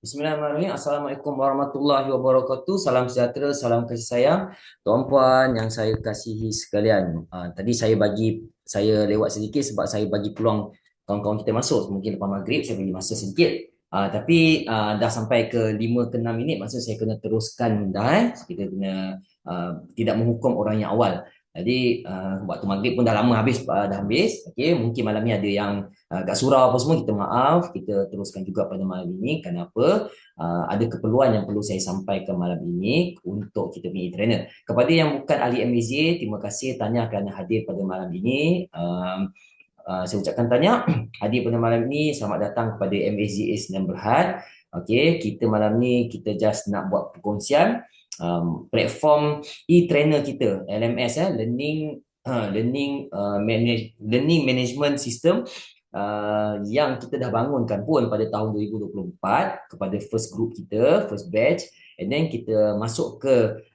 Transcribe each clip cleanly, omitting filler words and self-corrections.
Bismillahirrahmanirrahim. Assalamualaikum warahmatullahi wabarakatuh. Salam sejahtera, salam kasih sayang, tuan-puan yang saya kasihi sekalian. Tadi saya lewat sedikit sebab saya bagi peluang kawan-kawan kita masuk. Mungkin lepas maghrib saya bagi masa sedikit. Tapi dah sampai ke 5 ke 6 minit, maksud saya kena teruskan dah. Kita kena tidak menghukum orang yang awal. Jadi waktu maghrib pun dah lama habis, dah habis. Okey, mungkin malam ni ada yang kat surau apa semua, kita maaf, kita teruskan juga pada malam ini. Kenapa? Ada keperluan yang perlu saya sampaikan malam ini untuk kita punya trainer. Kepada yang bukan ahli MAZA, terima kasih tanya kerana hadir pada malam ini. Saya ucapkan tanya hadir pada malam ini. Selamat datang kepada MAZA Sdn Berhad. Okey, kita malam ni kita just nak buat perkongsian platform e-trainer kita, LMS, Learning Management System, yang kita dah bangunkan pun pada tahun 2024 kepada first group kita, first batch, and then kita masuk ke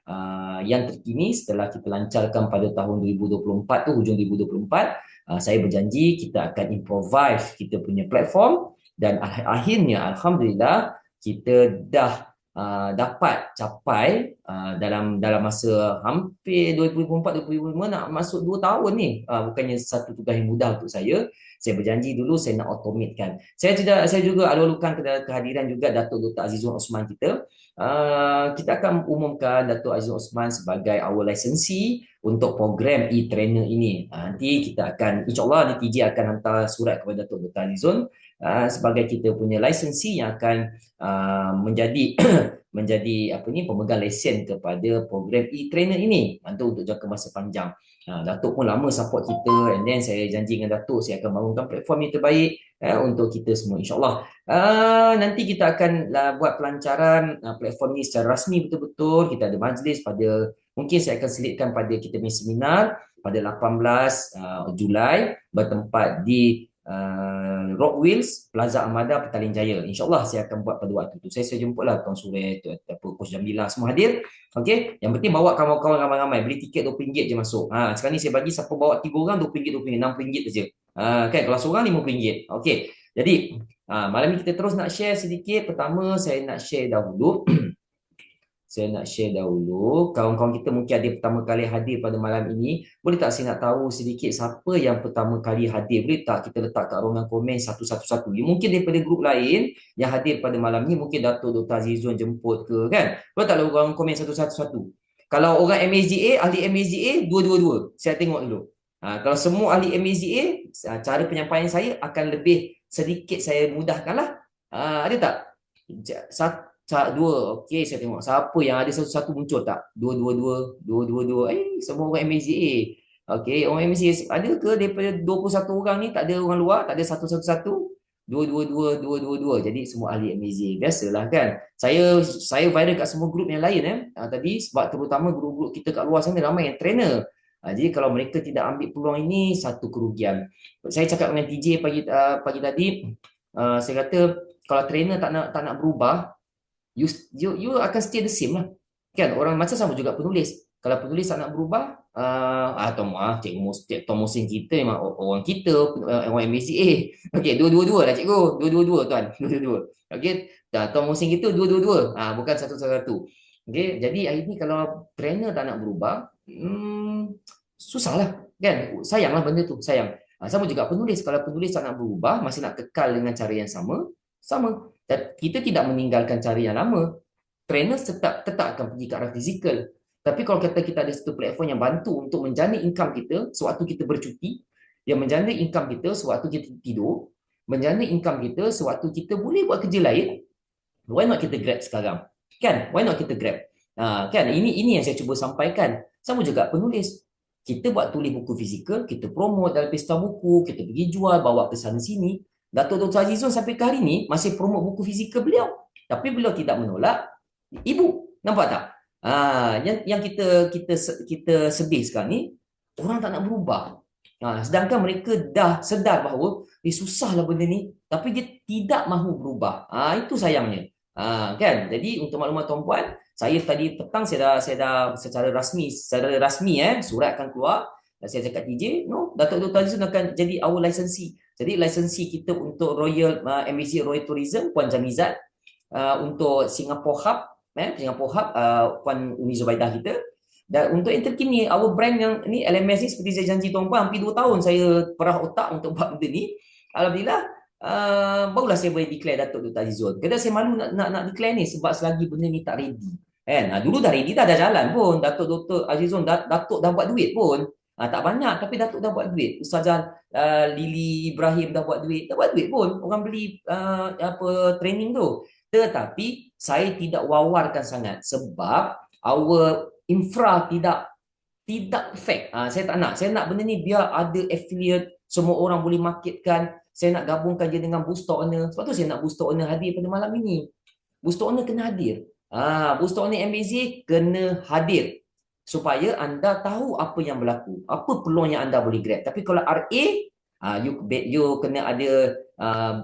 yang terkini setelah kita lancarkan pada tahun 2024 tu, hujung 2024. Saya berjanji kita akan improvise kita punya platform, dan akhirnya Alhamdulillah kita dah dapat capai dalam masa hampir 2024-2025, nak masuk 2 tahun ni. Bukannya satu tugas yang mudah untuk saya. Saya berjanji dulu saya nak automatekan. Saya juga alu-alukan kehadiran juga Datuk Dr. Azizun Osman kita. Kita akan umumkan Datuk Azizun Osman sebagai our licensee untuk program e-trainer ini. Nanti kita akan, insyaAllah DTJ akan hantar surat kepada Datuk Dr. Azizun sebagai kita punya licensee yang akan menjadi pemegang lesen kepada program e-trainer ini untuk jangka masa panjang. Datuk pun lama support kita, and then saya janji dengan Datuk saya akan bangunkan platform yang terbaik untuk kita semua, insyaAllah. Nanti kita akan buat pelancaran platform ni secara rasmi betul-betul. Kita ada majlis mungkin saya akan selitkan pada kita punya seminar pada 18 Julai bertempat di Rock Wheels Plaza Amada, Petaling Jaya. InsyaAllah saya akan buat pada waktu tu. Saya jemputlah Tuan Surya, Coach Jamila semua hadir. Okey, yang penting bawa kawan-kawan ramai-ramai. Beli tiket RM20 je masuk. Sekarang ni saya bagi siapa bawa 3 orang RM20, RM60 saja. Kan, kalau seorang RM50. Okey. Jadi malam ni kita terus nak share sedikit. Pertama saya nak share dahulu kawan-kawan kita mungkin ada pertama kali hadir pada malam ini. Boleh tak saya nak tahu sedikit siapa yang pertama kali hadir? Boleh tak kita letak kat ruangan komen satu-satu. Mungkin daripada grup lain yang hadir pada malam ni, mungkin Datuk Dr. Azizun jemput ke, kan? Boleh tak ruangan komen satu-satu? Kalau orang MAZA, ahli MAZA, dua-dua. Saya tengok dulu. Kalau semua ahli MAZA, cara penyampaian saya akan lebih sedikit saya mudahkanlah. Ada tak? Dua. Okey, saya tengok siapa yang ada satu-satu muncul tak? Dua. Semua orang MAZA. Okey, orang MAZA ada ke daripada 21 orang ni tak ada orang luar, tak ada satu-satu? Dua. Jadi semua ahli MAZA. Biasalah kan. Saya viral kat semua grup yang lain tadi, sebab terutama grup-grup kita kat luar sana ramai yang trainer. Jadi kalau mereka tidak ambil peluang ini, satu kerugian. Saya cakap dengan TJ pagi tadi, saya kata kalau trainer tak nak berubah, you akan stay the same lah, kan? Orang macam sama juga penulis. Kalau penulis tak nak berubah, atau Cikgu Tom Musin kita memang orang kita, orang MBCA. Okey, dua-dua lah cikgu, dua-dua tuan, dua-dua. Okey, Tom Musin kita dua-dua, bukan satu-satu. Okey, jadi hari ni kalau trainer tak nak berubah, susah lah, kan? Sayang lah benda tu, sayang. Sama juga penulis, kalau penulis tak nak berubah, masih nak kekal dengan cara yang sama. Dan kita tidak meninggalkan cara yang lama. Trainer tetap akan pergi ke arah fizikal. Tapi kalau kita ada satu platform yang bantu untuk menjana income kita sewaktu kita bercuti, yang menjana income kita sewaktu kita tidur, menjana income kita sewaktu kita boleh buat kerja lain, why not kita grab sekarang? Kan? Why not kita grab? Kan? Ini yang saya cuba sampaikan. Sama juga penulis. Kita buat tulis buku fizikal, kita promote dalam pesta buku, kita pergi jual, bawa ke sana sini. Datuk Dr. Azizun sampai ke hari ni masih promote buku fizikal beliau. Tapi beliau tidak menolak ibu. Nampak tak? Yang kita sedih sekarang ni, orang tak nak berubah. Sedangkan mereka dah sedar bahawa susahlah benda ni, tapi dia tidak mahu berubah. Itu sayangnya. Kan? Jadi untuk maklumat tuan-puan, saya tadi petang saya dah secara rasmi surat akan keluar. Saya cakap TJ, no, Datuk Dr. Azizun akan jadi our licensee. Jadi licensee kita untuk Royal MAZA Royal Tourism, Puan Jamizat, untuk Singapore Hub, Singapore Hub, Puan Umi Zubaidah kita. Dan untuk yang terkini, our brand yang ni LMS ni seperti saya janji tuan-puan, hampir 2 tahun saya perah otak untuk buat benda ni. Alhamdulillah, barulah saya boleh declare Datuk Dr. Azizul. Kadang saya malu nak declare ni sebab selagi benda ni tak ready. Kan? Dulu dah ready, dah jalan pun. Datuk Dr. Azizul, Datuk dah buat duit pun. Tak banyak, tapi Datuk dah buat duit. Ustazah Lili Ibrahim dah buat duit pun. Orang beli training tu. Tetapi saya tidak wawarkan sangat sebab our infra tidak perfect. Saya nak benda ni biar ada affiliate, semua orang boleh marketkan. Saya nak gabungkan je dengan booster owner. Sebab tu saya nak booster owner hadir pada malam ini. Booster owner kena hadir. Booster owner MBZ kena hadir supaya anda tahu apa yang berlaku, apa peluang yang anda boleh grab. Tapi kalau RA, you kena ada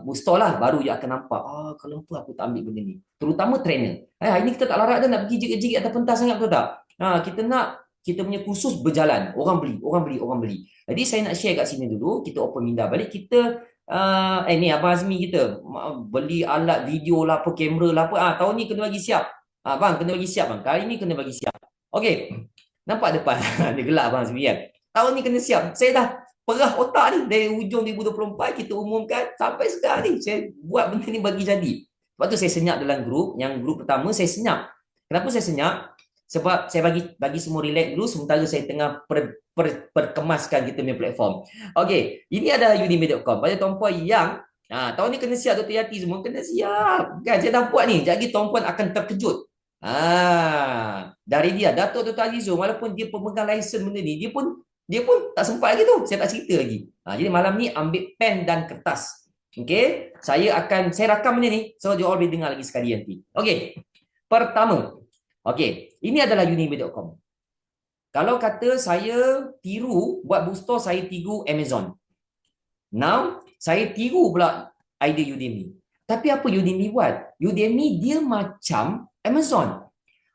booster lah, baru you akan nampak, kalau apa aku tak ambil benda ni. Terutama trainer. Hari ni kita tak larat dah nak pergi jigit-jigit atas pentas sangat, betul tak? Kita nak kita punya kursus berjalan, orang beli. Jadi saya nak share kat sini dulu, kita open minda balik, kita ni Abang Azmi kita beli alat video lah, apa kamera lah, apa tahun ni kena bagi siap. Bang, kena bagi siap bang. Kali ni kena bagi siap. Okey. Nampak depan dia gelap Abang Azmi kan. Tahun ni kena siap. Saya dah perah otak ni dari hujung 2024 kita umumkan sampai sekarang ni. Saya buat benda ni bagi jadi. Sebab tu saya senyap dalam grup. Yang grup pertama saya senyap. Kenapa saya senyap? Sebab saya bagi semua relax dulu sementara saya tengah perkemaskan kita punya platform. Okey, ini adalah udemy.com. Pada tuan-puan yang tahun ni kena siap, Dr. Yati semua kena siap. Kan saya dah buat ni. Jadi tuan-puan akan terkejut. Dari dia Datuk Dr. Azizul, walaupun dia pemegang lesen benda ni, dia pun tak sempat lagi tu. Saya tak cerita lagi. Jadi malam ni ambil pen dan kertas. Okey, saya rakam benda ni so you all boleh dengar lagi sekali nanti. Okey. Pertama, okey, ini adalah udemy.com. Kalau kata saya tiru buat bookstore, saya tiru Amazon. Now, saya tiru pula idea Udemy. Tapi apa Udemy buat? Udemy dia macam Amazon.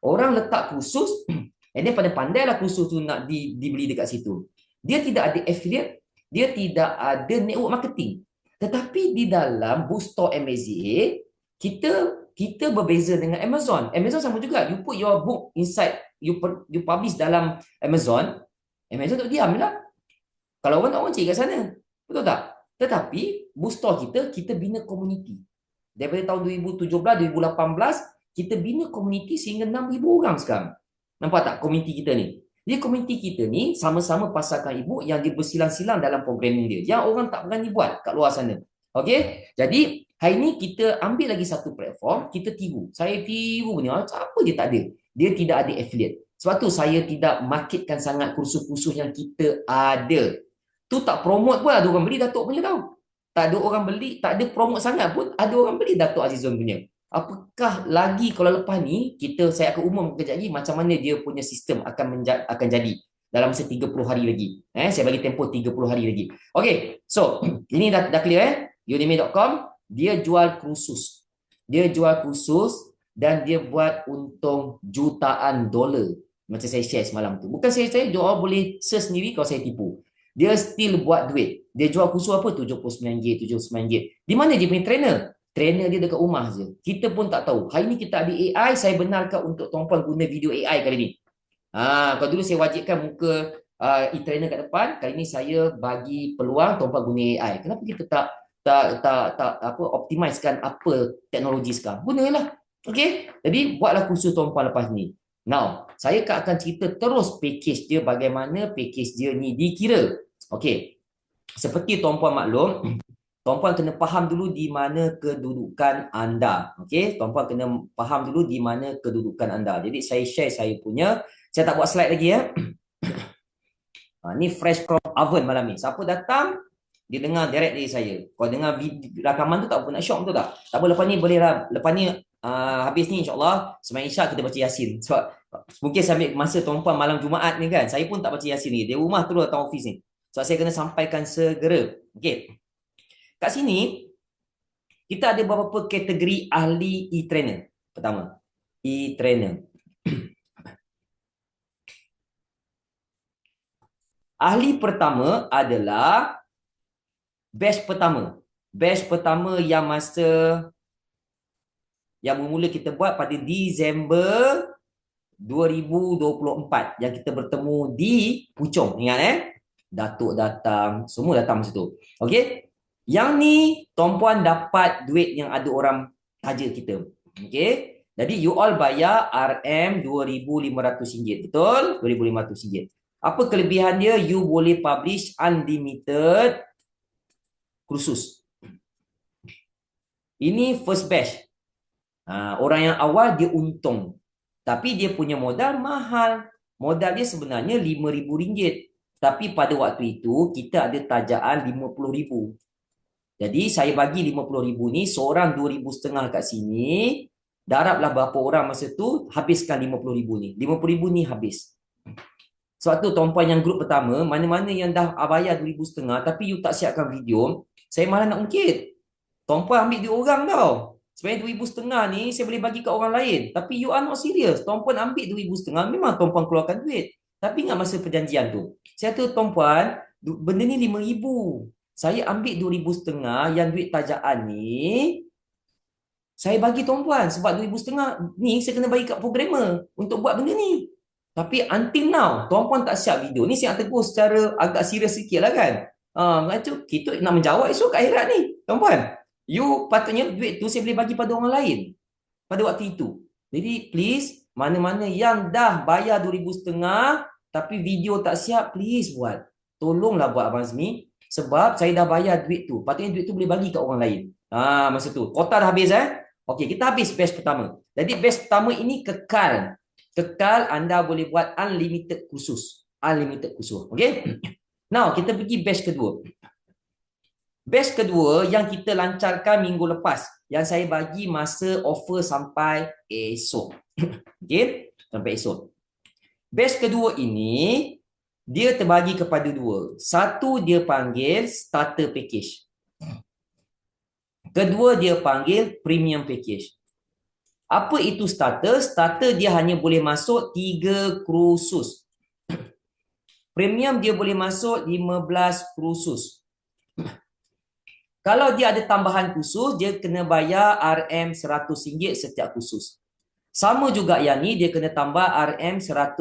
Orang letak kursus, and then pandai-pandai lah kursus tu nak dibeli dekat situ. Dia tidak ada affiliate, dia tidak ada network marketing. Tetapi di dalam bookstore MAZA, kita berbeza dengan Amazon. Amazon sama juga. You put your book inside, you publish dalam Amazon tu diam lah. Kalau orang cari kat sana. Betul tak? Tetapi bookstore kita bina community. Daripada tahun 2017, 2018, kita bina community sehingga 6,000 orang sekarang. Nampak tak community kita ni? Jadi community kita ni sama-sama pasarkan e-book yang dia bersilang-silang dalam programming dia. Yang orang tak berani buat kat luar sana. Okey? Jadi hari ni kita ambil lagi satu platform, kita tiru. Saya tiru ni, apa dia tak ada? Dia tidak ada affiliate. Sebab tu saya tidak marketkan sangat kursus-kursus yang kita ada. Tu tak promote pun ada orang beli Datuk punya tau. Tak ada orang beli, tak ada promote sangat pun ada orang beli Datuk Azizul punya. Apakah lagi kalau lepas ni saya akan umum kejap lagi macam mana dia punya sistem akan jadi dalam masa 30 hari lagi. Saya bagi tempoh 30 hari lagi. Okey, so ini dah clear Udemy.com, dia jual kursus. Dia jual kursus dan dia buat untung jutaan dolar. Macam saya share semalam tu. Bukan saya jual, boleh search sendiri kalau saya tipu. Dia still buat duit. Dia jual kursus apa? RM79, RM79. Di mana dia punya trainer? Trainer dia dekat rumah je. Kita pun tak tahu. Hari ni kita ada AI, saya benarkan untuk tuan-puan guna video AI kali ni. Kalau dulu saya wajibkan muka e-trainer kat depan, kali ni saya bagi peluang tuan-puan guna AI. Kenapa kita tak optimizekan apa teknologi sekarang? Gunalah. Okey? Jadi buatlah kursus tuan-puan lepas ni. Now, saya akan cerita terus package dia, bagaimana package dia ni dikira. Okey. Seperti tuan-puan maklum, tuan-puan kena faham dulu di mana kedudukan anda. Okey, tuan-puan kena faham dulu di mana kedudukan anda. Jadi saya share saya punya, saya tak buat slide lagi ya. Ni fresh from oven malam ni. Siapa datang, dia dengar direct dari saya. Kalau dengar rakaman tu tak apa nak shock, betul tak? Tak apa, lepas ni boleh lah. Lepas ni habis ni insyaAllah semain isyak kita baca Yasin. Sebab mungkin saya ambil masa tuan-puan malam Jumaat ni kan, saya pun tak baca Yasin ni. Dia rumah terus datang office ni. Sebab saya kena sampaikan segera. Okey. Kat sini, kita ada beberapa kategori ahli e-trainer. Pertama, e-trainer. Ahli pertama adalah batch pertama. Batch pertama yang masa yang bermula kita buat pada Disember 2024 yang kita bertemu di Puchong. Ingat Datuk datang, semua datang masa tu. Okey. Yang ni tuan-puan dapat duit yang ada orang taja kita. Okey. Jadi you all bayar RM2,500, betul? RM2,500. Apa kelebihan dia? You boleh publish unlimited kursus. Ini first batch. Orang yang awal dia untung. Tapi dia punya modal mahal. Modal dia sebenarnya RM5,000. Tapi pada waktu itu, kita ada tajaan RM50,000. Jadi saya bagi RM50,000 ni, seorang RM2,500 kat sini. Darablah berapa orang masa tu, habiskan RM50,000 ni. RM50,000 ni habis. Sebab tu tuan-puan yang grup pertama, mana-mana yang dah bayar RM2,500 tapi you tak siapkan video, saya malah nak ungkit. Tuan-puan ambil duit orang tau. Sebenarnya RM2,500 ni saya boleh bagi kat orang lain. Tapi you are not serious. Tuan-puan ambil RM2,500, memang tuan-puan keluarkan duit. Tapi ingat masa perjanjian tu. Saya kata tuan-puan, benda ni RM5,000. Saya ambil RM2,500 yang duit tajaan ni, saya bagi tuan-puan. Sebab RM2,500 ni saya kena bagi kat programmer untuk buat benda ni. Tapi until now, tuan-puan tak siap video. Ni saya nak tegur secara agak serius sikit lah kan. Macam kita nak menjawab esok kat akhirat ni. Tuan-puan, you patutnya duit tu saya boleh bagi pada orang lain. Pada waktu itu. Jadi please, mana-mana yang dah bayar RM2,500 tapi video tak siap, please buat. Tolonglah buat Abang Azmi. Sebab saya dah bayar duit tu. Patutnya duit tu boleh bagi kat orang lain. Masa tu. Kota dah habis Okey, kita habis batch pertama. Jadi batch pertama ini kekal. Kekal anda boleh buat unlimited kursus. Unlimited kursus. Okey? Now, kita pergi batch kedua. Batch kedua yang kita lancarkan minggu lepas. Yang saya bagi masa offer sampai esok. Okey? Sampai esok. Batch kedua ini, dia terbagi kepada dua. Satu dia panggil starter package. Kedua dia panggil premium package. Apa itu starter? Starter dia hanya boleh masuk 3 kursus. Premium dia boleh masuk 15 kursus. Kalau dia ada tambahan kursus, dia kena bayar RM100 setiap kursus. Sama juga yang ni, dia kena tambah RM100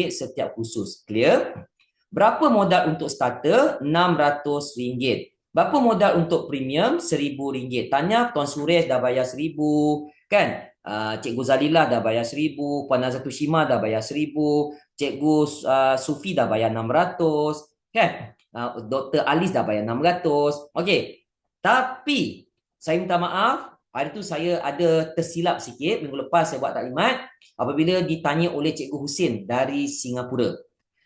setiap kursus. Clear? Berapa modal untuk starter? RM600. Berapa modal untuk premium? RM1,000. Tanya Tuan Suresh dah bayar RM1,000. Kan? Cikgu Zalilah dah bayar RM1,000. Puan Nazatushima dah bayar RM1,000. Cikgu Sufi dah bayar RM600. Kan? Dr. Alis dah bayar RM600. Okey. Tapi, saya minta maaf. Hari tu saya ada tersilap sikit. Minggu lepas saya buat taklimat. Apabila ditanya oleh Cikgu Husin dari Singapura.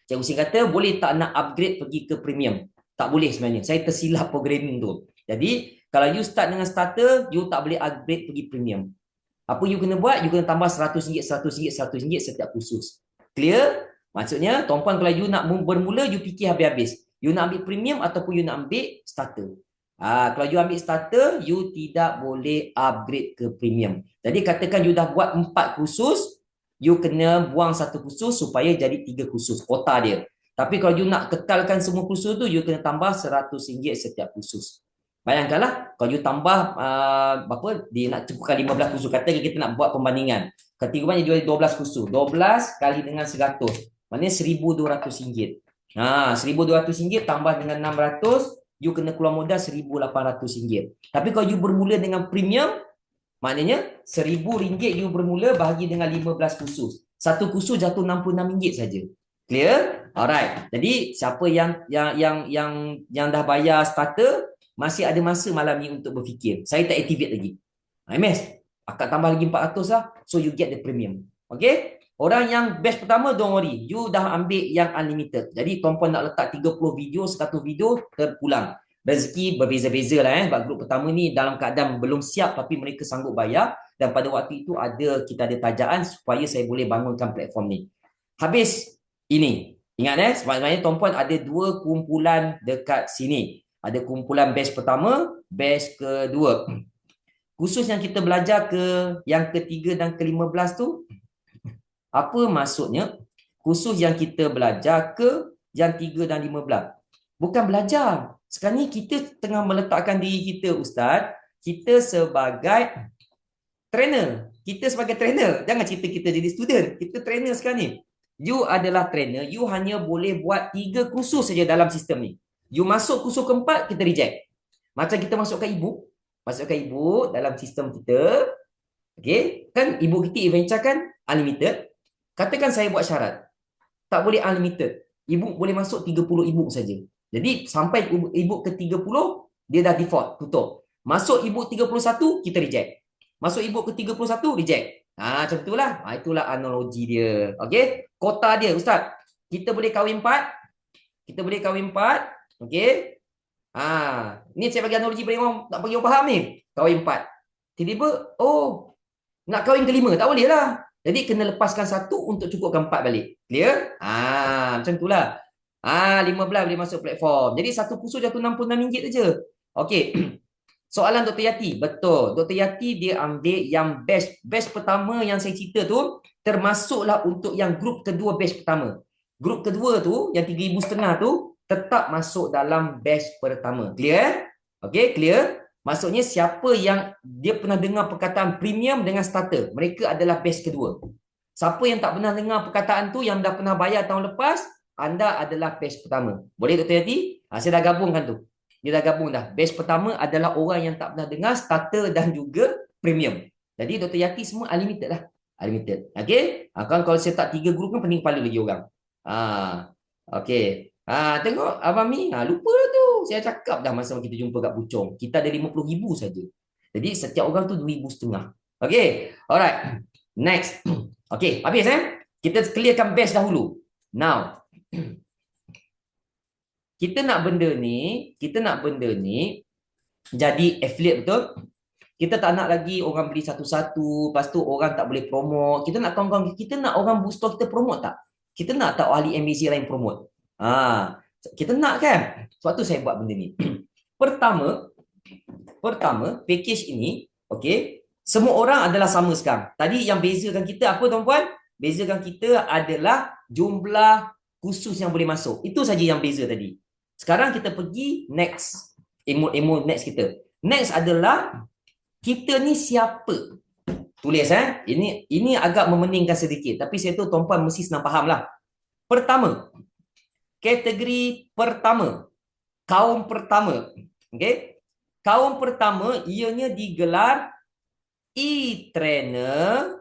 Cikgu Husin kata, boleh tak nak upgrade pergi ke premium? Tak boleh sebenarnya. Saya tersilap programming tu. Jadi, kalau you start dengan starter, you tak boleh upgrade pergi premium. Apa you kena buat? You kena tambah RM100, RM100, RM100 setiap kursus. Clear? Maksudnya, tuan-puan kalau you nak bermula, you fikir habis-habis. You nak ambil premium ataupun you nak ambil starter. Kalau you ambil starter, you tidak boleh upgrade ke premium. Jadi, katakan you dah buat 4 kursus, you kena buang 1 kursus supaya jadi 3 kursus. Kota dia. Tapi kalau you nak kekalkan semua kursus tu, you kena tambah RM100 setiap kursus. Bayangkanlah, kalau you tambah, dia nak cukupkan 15 kursus. Katakan kita nak buat pembandingan. Kategorinya jual 12 kursus. 12 kali dengan 100. Maknanya RM1,200. RM1,200 tambah dengan 600, you kena keluar modal RM1,800. Tapi kalau you bermula dengan premium, maknanya RM1,000 you bermula bahagi dengan 15 kursus. Satu kursus jatuh RM66 saja. Clear? Alright. Jadi siapa yang dah bayar starter, masih ada masa malam ni untuk berfikir. Saya tak activate lagi. MS, akak tambah lagi 400 lah. So you get the premium. Okay? Orang yang batch pertama, don't worry. You dah ambil yang unlimited. Jadi tuan-puan nak letak 30 video, 100 video, terpulang. Rezeki berbeza-beza lah sebab grup pertama ni dalam keadaan belum siap tapi mereka sanggup bayar. Dan pada waktu itu kita ada tajaan supaya saya boleh bangunkan platform ni. Habis ini. Ingat sebenarnya tuan-puan ada 2 kumpulan dekat sini. Ada kumpulan batch pertama, batch kedua. Khusus yang kita belajar yang ketiga dan ke-15 tu, apa maksudnya? Khusus yang kita belajar yang 3 dan 15. Bukan belajar. Sekarang ni kita tengah meletakkan diri kita, Ustaz. Kita sebagai Trainer. Kita sebagai trainer. Jangan cerita kita jadi student. Kita trainer sekarang ni. You adalah trainer. You hanya boleh buat 3 kursus saja dalam sistem ni. You masuk kursus keempat, kita reject. Macam kita masukkan e-book. Masukkan e-book dalam sistem kita. Okay. Kan e-book kita e-venture kan unlimited. Katakan saya buat syarat. Tak boleh unlimited. E-book boleh masuk 30 e-book saja. Jadi sampai e-book ke 30, dia dah default, tutup. Masuk e-book 31, kita reject. Masuk e-book ke 31, reject. Macam itulah. Itulah analogi dia. Okey? Kota dia, Ustaz. Kita boleh kahwin 4. Kita boleh kahwin 4. Okey? Ni saya bagi analogi bagi orang, tak bagi orang faham ni. Kahwin 4. Tiba-tiba, nak kahwin ke-5. Tak boleh lah. Jadi kena lepaskan 1 untuk cukupkan 4 balik. Clear? Macam itulah. 15 boleh masuk platform. Jadi satu kursus jatuh RM66 saja. Okey. Soalan Dr. Yati, betul. Dr. Yati dia ambil yang batch pertama yang saya cerita tu, termasuklah untuk yang grup kedua batch pertama. Grup kedua tu, yang 3,500 tu, tetap masuk dalam batch pertama. Clear? Okey, clear? Maksudnya siapa yang dia pernah dengar perkataan premium dengan starter, mereka adalah batch kedua. Siapa yang tak pernah dengar perkataan tu, yang dah pernah bayar tahun lepas, anda adalah batch pertama. Boleh Dr. Yati? Saya dah gabungkan tu. Dia dah gabung dah. Batch pertama adalah orang yang tak pernah dengar, starter dan juga premium. Jadi Dr. Yati semua unlimited lah. Unlimited. Okay? Kan kalau saya tak 3 grup kan pening kepala lagi orang. Okay. Tengok Abang Mi. Lupa lah tu. Saya cakap dah masa kita jumpa kat Puchong. Kita ada 50,000 saja. Jadi setiap orang tu 2,500. Okay. Alright. Next. Okay. Habis Kita clearkan batch dahulu. Now. Kita nak benda ni jadi affiliate, betul? Kita tak nak lagi orang beli satu-satu, lepas tu orang tak boleh promote. Kita nak kawan-kawan, kita nak orang booster kita promote tak? Kita nak tak ahli MBC lain promote? Kita nak kan? Sebab tu saya buat benda ni. Pertama, package ini, okay, semua orang adalah sama sekarang. Tadi yang bezakan kita apa tuan-puan? Bezakan kita adalah jumlah khusus yang boleh masuk. Itu saja yang beza tadi. Sekarang kita pergi next. Emo next kita. Next adalah kita ni siapa? Tulis Ini agak memeningkan sedikit. Tapi saya tahu tuan-puan mesti senang faham lah. Pertama. Kategori pertama. Kaum pertama. Okay? Kaum pertama ianya digelar e-trainer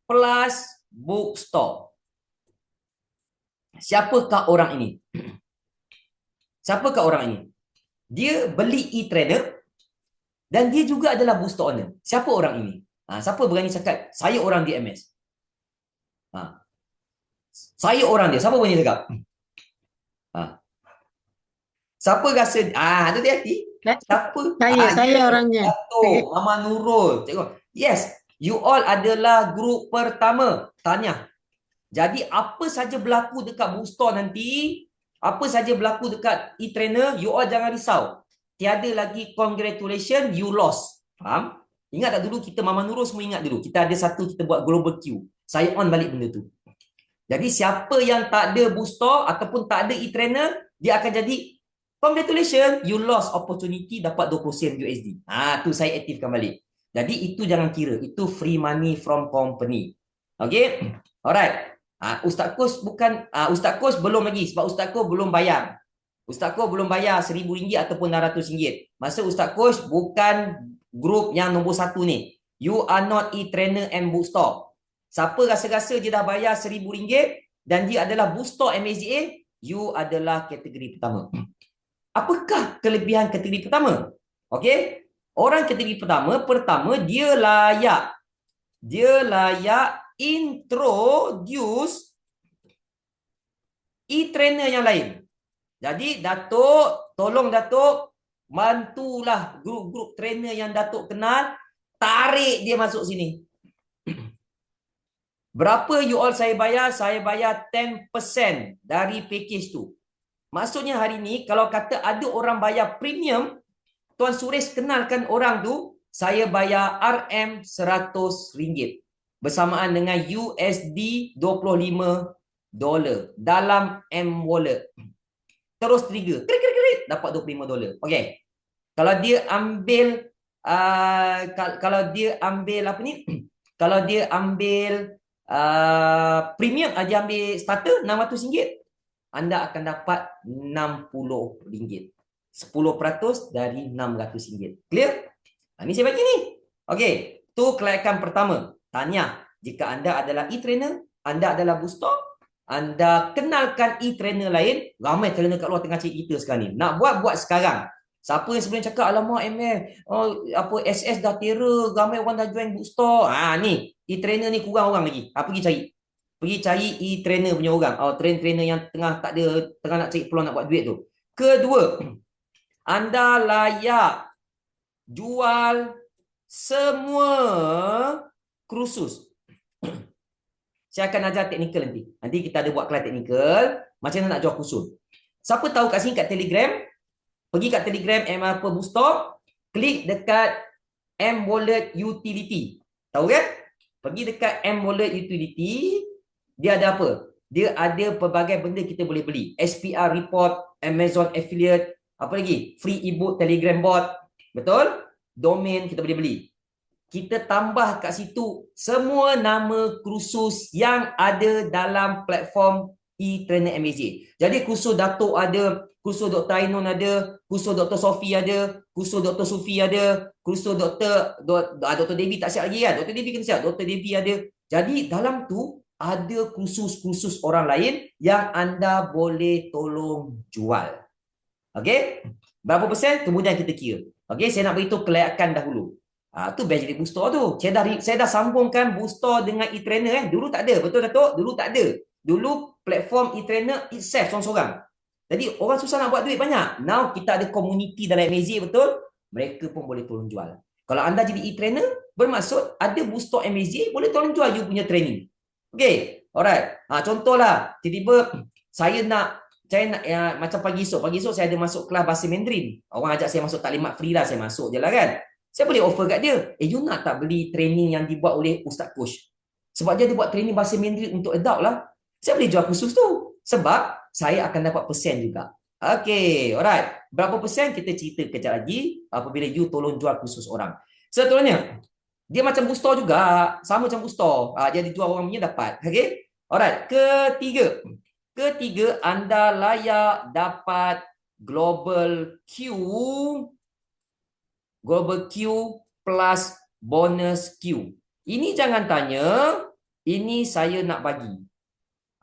plus bookstore. Siapakah orang ini? Siapakah orang ini? Dia beli e-trainer dan dia juga adalah booster owner. Siapa orang ini? Siapa berani cakap saya orang DMS? Saya orang dia. Siapa berani cakap? Siapa rasa hati-hati? Siapa? Saya orangnya. Datuk Mama Nurul. Tengok. Yes, you all adalah grup pertama. Tanya. Jadi apa saja berlaku dekat bookstore nanti, apa saja berlaku dekat e-trainer, you all jangan risau. Tiada lagi congratulations, you lost. Faham? Ingat tak dulu kita Mama Nurul semua ingat dulu. Kita ada satu, kita buat global queue. Saya on balik benda tu. Jadi siapa yang tak ada bookstore ataupun tak ada e-trainer, dia akan jadi congratulations, you lost opportunity dapat 20 sen USD. Tu saya aktifkan balik. Jadi itu jangan kira. Itu free money from company. Okay? Alright. Ustaz Kos bukan Ustaz Kos belum lagi sebab Ustaz Kos belum bayar. Ustaz Kos belum bayar RM1,000 ataupun RM600. Masa Ustaz Kos bukan grup yang nombor 1 ni. You are not e-trainer and bookstore. Siapa rasa-rasa dia dah bayar RM1,000 dan dia adalah bookstore MSDA, you adalah kategori pertama. Apakah kelebihan kategori pertama? Okey. Orang kategori pertama dia layak introduce e-trainer yang lain. Jadi Datuk, tolong Datuk bantulah grup-grup trainer yang Datuk kenal, tarik dia masuk sini. Berapa you all saya bayar? Saya bayar 10% dari package tu. Maksudnya hari ni kalau kata ada orang bayar premium, Tuan Suresh kenalkan orang tu, saya bayar RM100 bersamaan dengan USD $25 dalam M-Wallet. Terus trigger. Klik, dapat $25. Okey. Kalau dia ambil kalau dia ambil apa ni? Kalau dia ambil premium, dia ambil starter RM600, anda akan dapat RM60. 10% dari RM600. Clear? Ini saya bagi ni. Okey, tu kelayakan pertama. Tanya, jika anda adalah e-trainer, anda adalah booster, anda kenalkan e-trainer lain, ramai trainer kat luar tengah cari kita sekarang ni. Nak buat sekarang. Siapa yang sebelum cakap, alamak ML, SS dah terror, ramai orang dah join bookstore. Ni, e-trainer ni kurang orang lagi. Pergi cari. Pergi cari e-trainer punya orang. Trainer yang tengah nak cari peluang nak buat duit tu. Kedua, anda layak jual semua kursus. Saya akan ajar teknikal nanti. Nanti kita ada buat kelas teknikal, macam mana nak jual kursus. Siapa tahu kat sini kat Telegram, pergi kat Telegram apa Bookstore, klik dekat M-Wallet Utility. Tahu kan? Pergi dekat M-Wallet Utility, dia ada apa? Dia ada pelbagai benda kita boleh beli. SPR report, Amazon affiliate, apa lagi? Free ebook, Telegram bot. Betul? Domain kita boleh beli. Kita tambah kat situ semua nama kursus yang ada dalam platform e-trainer MAJ. Jadi kursus Datuk ada, kursus Dr. Ainun ada, kursus Dr. Sofi ada, kursus Dr. Sufi ada, kursus Dr. Devi tak siap lagi kan? Dr. Devi kena siap, Dr. Devi ada. Jadi dalam tu ada kursus-kursus orang lain yang anda boleh tolong jual. Okey? Berapa persen? Kemudian kita kira. Okey, saya nak beritahu kelayakan dahulu. Tu best jadi booster tu. Saya dah sambungkan booster dengan e-trainer Dulu tak ada, betul Datuk? Dulu tak ada. Dulu platform e-trainer itself seorang-seorang. Jadi orang susah nak buat duit banyak. Now kita ada community dalam MAJ, betul? Mereka pun boleh tolong jual. Kalau anda jadi e-trainer, bermaksud ada booster MAJ boleh tolong jual you punya training. Okey, alright. Contohlah, tiba-tiba saya nak macam pagi esok saya ada masuk kelas bahasa Mandarin. Orang ajak saya masuk taklimat free lah, saya masuk je lah kan. Saya boleh offer kat dia, you nak tak beli training yang dibuat oleh Ustaz Coach? Sebab dia ada buat training bahasa Mandarin untuk adult lah. Saya boleh jual kursus tu. Sebab saya akan dapat persen juga. Okey, alright. Berapa persen kita cerita kejap lagi apabila you tolong jual kursus orang. Seterusnya, dia macam booster juga. Sama macam booster. Dia dijual orang punya dapat. Okey, alright. Ketiga, anda layak dapat Global Q plus bonus Q. Ini jangan tanya, ini saya nak bagi.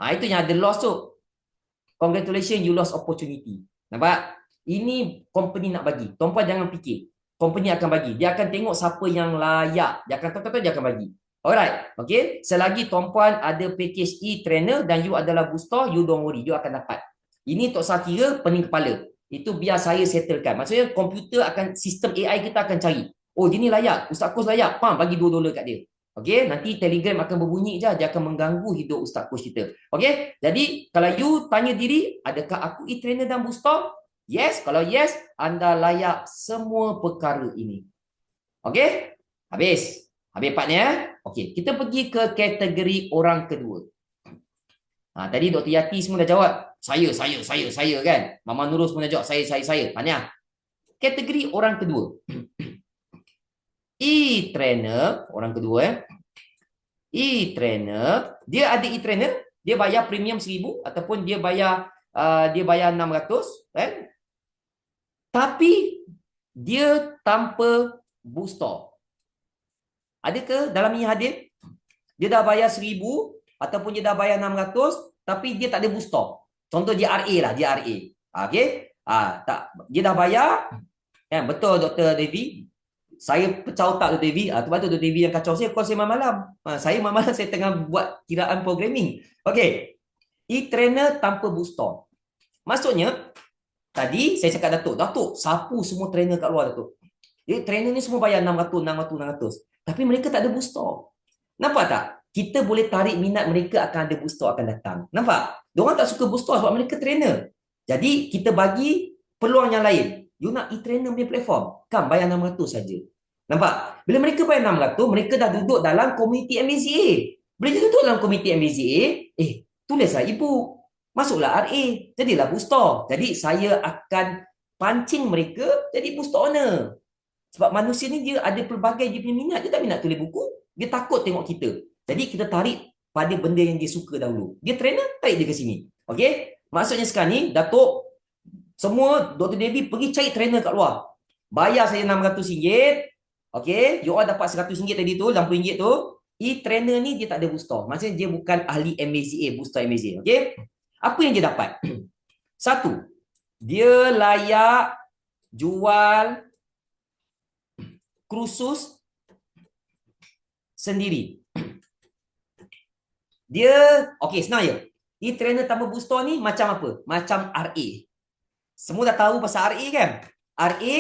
Itu yang ada loss tu. Congratulations, you lost opportunity. Nampak? Ini company nak bagi. Tuan-puan jangan fikir. Company akan bagi. Dia akan tengok siapa yang layak. Dia akan bagi. Alright. Okay. Selagi tuan-puan ada package e-trainer dan you adalah booster, you don't worry. You akan dapat. Ini Tok Sah kira pening kepala. Itu biar saya settlekan. Maksudnya komputer akan, sistem AI kita akan cari. Oh, dia ni layak. Ustaz Coach layak. Bagi $2 kat dia. Okey, nanti Telegram akan berbunyi je. Dia akan mengganggu hidup Ustaz Coach kita. Okey, jadi kalau you tanya diri, adakah aku e-trainer dan booster? Yes. Kalau yes, anda layak semua perkara ini. Okey, habis. Habis partnya. Okey, kita pergi ke kategori orang kedua. Tadi Dr. Yati semua dah jawab. Saya kan. Mama Nurul pun dah jawab. Saya. Tanya. Kategori orang kedua. E-trainer. Orang kedua. E-trainer. Dia ada e-trainer. Dia bayar premium 1,000. Ataupun dia bayar 600. Kan? Tapi dia tanpa booster. Ada ke dalam ini hadir? Dia dah bayar 1,000. Ataupun dia dah bayar 600. Tapi dia tak ada booster. Contoh dia RA lah. Dia RA. Okey. Tak. Dia dah bayar. Betul Dr. Devi. Saya pecah otak Dr. Devi. Sebab tu Dr. Devi yang kacau saya. Saya malam. Saya malam saya tengah buat kiraan programming. Okey. E-trainer tanpa booster. Maksudnya, tadi saya cakap Datuk, sapu semua trainer kat luar Datuk. Jadi trainer ni semua bayar 600. Tapi mereka tak ada booster. Nampak tak? Kita boleh tarik minat mereka, akan ada booster akan datang. Nampak? Diorang tak suka booster sebab mereka trainer. Jadi kita bagi peluang yang lain. You nak e-trainer punya platform? Kan bayar 600 saja. Nampak? Bila mereka bayar 600, mereka dah duduk dalam komuniti MAZA. Bila dia duduk dalam komuniti MAZA, tulislah ibu. Masuklah RA. Jadilah booster. Jadi saya akan pancing mereka jadi booster owner. Sebab manusia ni dia ada pelbagai dia punya minat. Dia tak minat tulis buku. Dia takut tengok kita. Jadi kita tarik pada benda yang dia suka dahulu. Dia trainer, tarik dia ke sini. Okey? Maksudnya sekarang ni, Datuk, semua Dr. Devi pergi cari trainer kat luar. Bayar saya RM600. Okey? You all dapat RM100 tadi tu, RM60 tu. E-trainer ni dia tak ada booster. Maksudnya dia bukan ahli MAZA, booster MAZA. Okey? Apa yang dia dapat? Satu, dia layak jual kursus sendiri. Dia, okey, senang je. E-trainer tanpa booster ni macam apa? Macam RA. Semua dah tahu pasal RA kan? RA,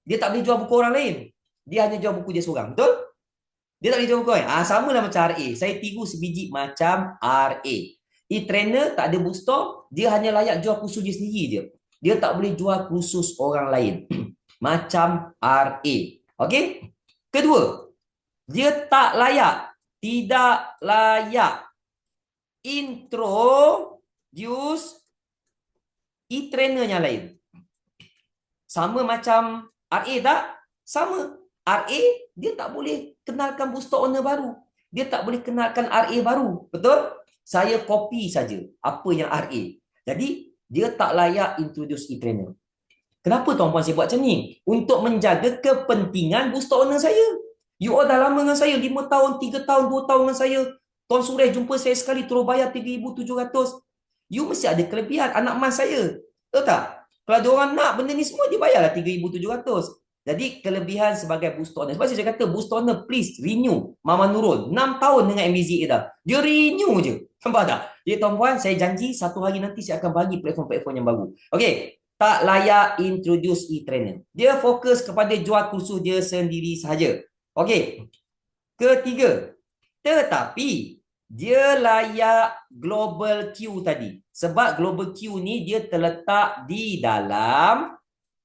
dia tak boleh jual buku orang lain. Dia hanya jual buku dia seorang. Betul? Dia tak boleh jual buku lain. Sama lah macam RA. Saya tiru sebiji macam RA. E-trainer tak ada booster, dia hanya layak jual kursus dia sendiri je. Dia tak boleh jual kursus orang lain. Macam RA. Okey? Kedua, dia tak layak, tidak layak introduce e-trainer yang lain. Sama macam RA tak? Sama. RA, dia tak boleh kenalkan booster owner baru. Dia tak boleh kenalkan RA baru. Betul? Saya copy saja apa yang RA. Jadi, dia tak layak introduce e-trainer. Kenapa tuan-puan saya buat macam ni? Untuk menjaga kepentingan booster owner saya. You all dah lama dengan saya, 5 tahun, 3 tahun, 2 tahun dengan saya. Tuan Suresh jumpa saya sekali, terus bayar RM3,700. You mesti ada kelebihan, anak mas saya. Tahu tak? Kalau ada orang nak benda ni semua, dia bayarlah RM3,700. Jadi, kelebihan sebagai booster owner. Sebab saya kata, booster owner, please, renew. Mama Nurul, 6 tahun dengan MBZA dah. Dia renew je. Nampak tak? Jadi, tuan-puan, saya janji, satu hari nanti saya akan bagi platform-platform yang baru. Okey. Tak layak introduce e-trainer. Dia fokus kepada jual kursus dia sendiri sahaja. Okey. Ketiga, tetapi dia layak global queue tadi. Sebab global queue ni dia terletak di dalam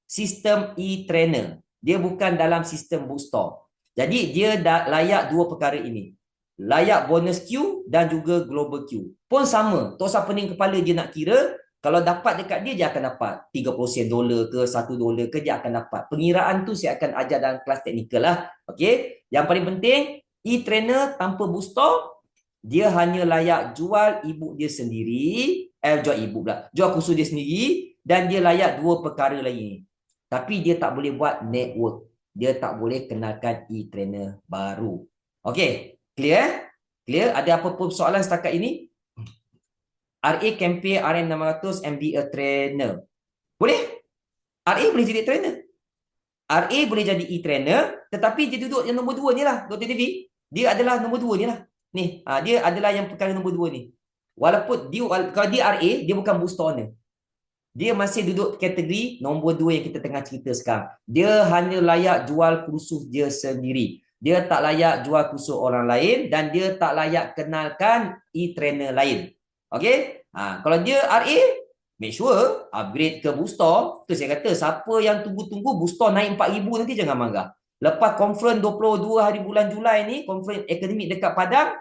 sistem e-trainer. Dia bukan dalam sistem booster. Jadi dia layak dua perkara ini. Layak bonus queue dan juga global queue. Pun sama. Tok Sah pening kepala dia nak kira. Kalau dapat dekat dia akan dapat 30 sen dolar ke $1 ke dia akan dapat. Pengiraan tu saya akan ajar dalam kelas teknikal lah. Okey. Yang paling penting, e-trainer tanpa booster, dia hanya layak jual ebook dia sendiri. Jual ebook pula. Jual kursus dia sendiri. Dan dia layak dua perkara lagi. Tapi dia tak boleh buat network. Dia tak boleh kenalkan e-trainer baru. Okey. Clear? Clear? Ada apa-apa soalan setakat ini? RA campaign RM600 and be a trainer. Boleh? RA boleh jadi trainer. RA boleh jadi e-trainer, tetapi dia duduk yang nombor 2 ni lah, Dr. Devi. Dia adalah nombor 2 ni lah. Ni, dia adalah yang perkara nombor 2 ni. Walaupun dia, kalau dia RA, dia bukan booster owner. Dia masih duduk kategori nombor 2 yang kita tengah cerita sekarang. Dia hanya layak jual kursus dia sendiri. Dia tak layak jual kursus orang lain dan dia tak layak kenalkan e-trainer lain. Okey? Kalau dia RA, make sure upgrade ke booster. Tu saya kata, siapa yang tunggu-tunggu booster naik 4,000 nanti jangan marah. Lepas conference 22 hari bulan Julai ni, conference akademik dekat Padang,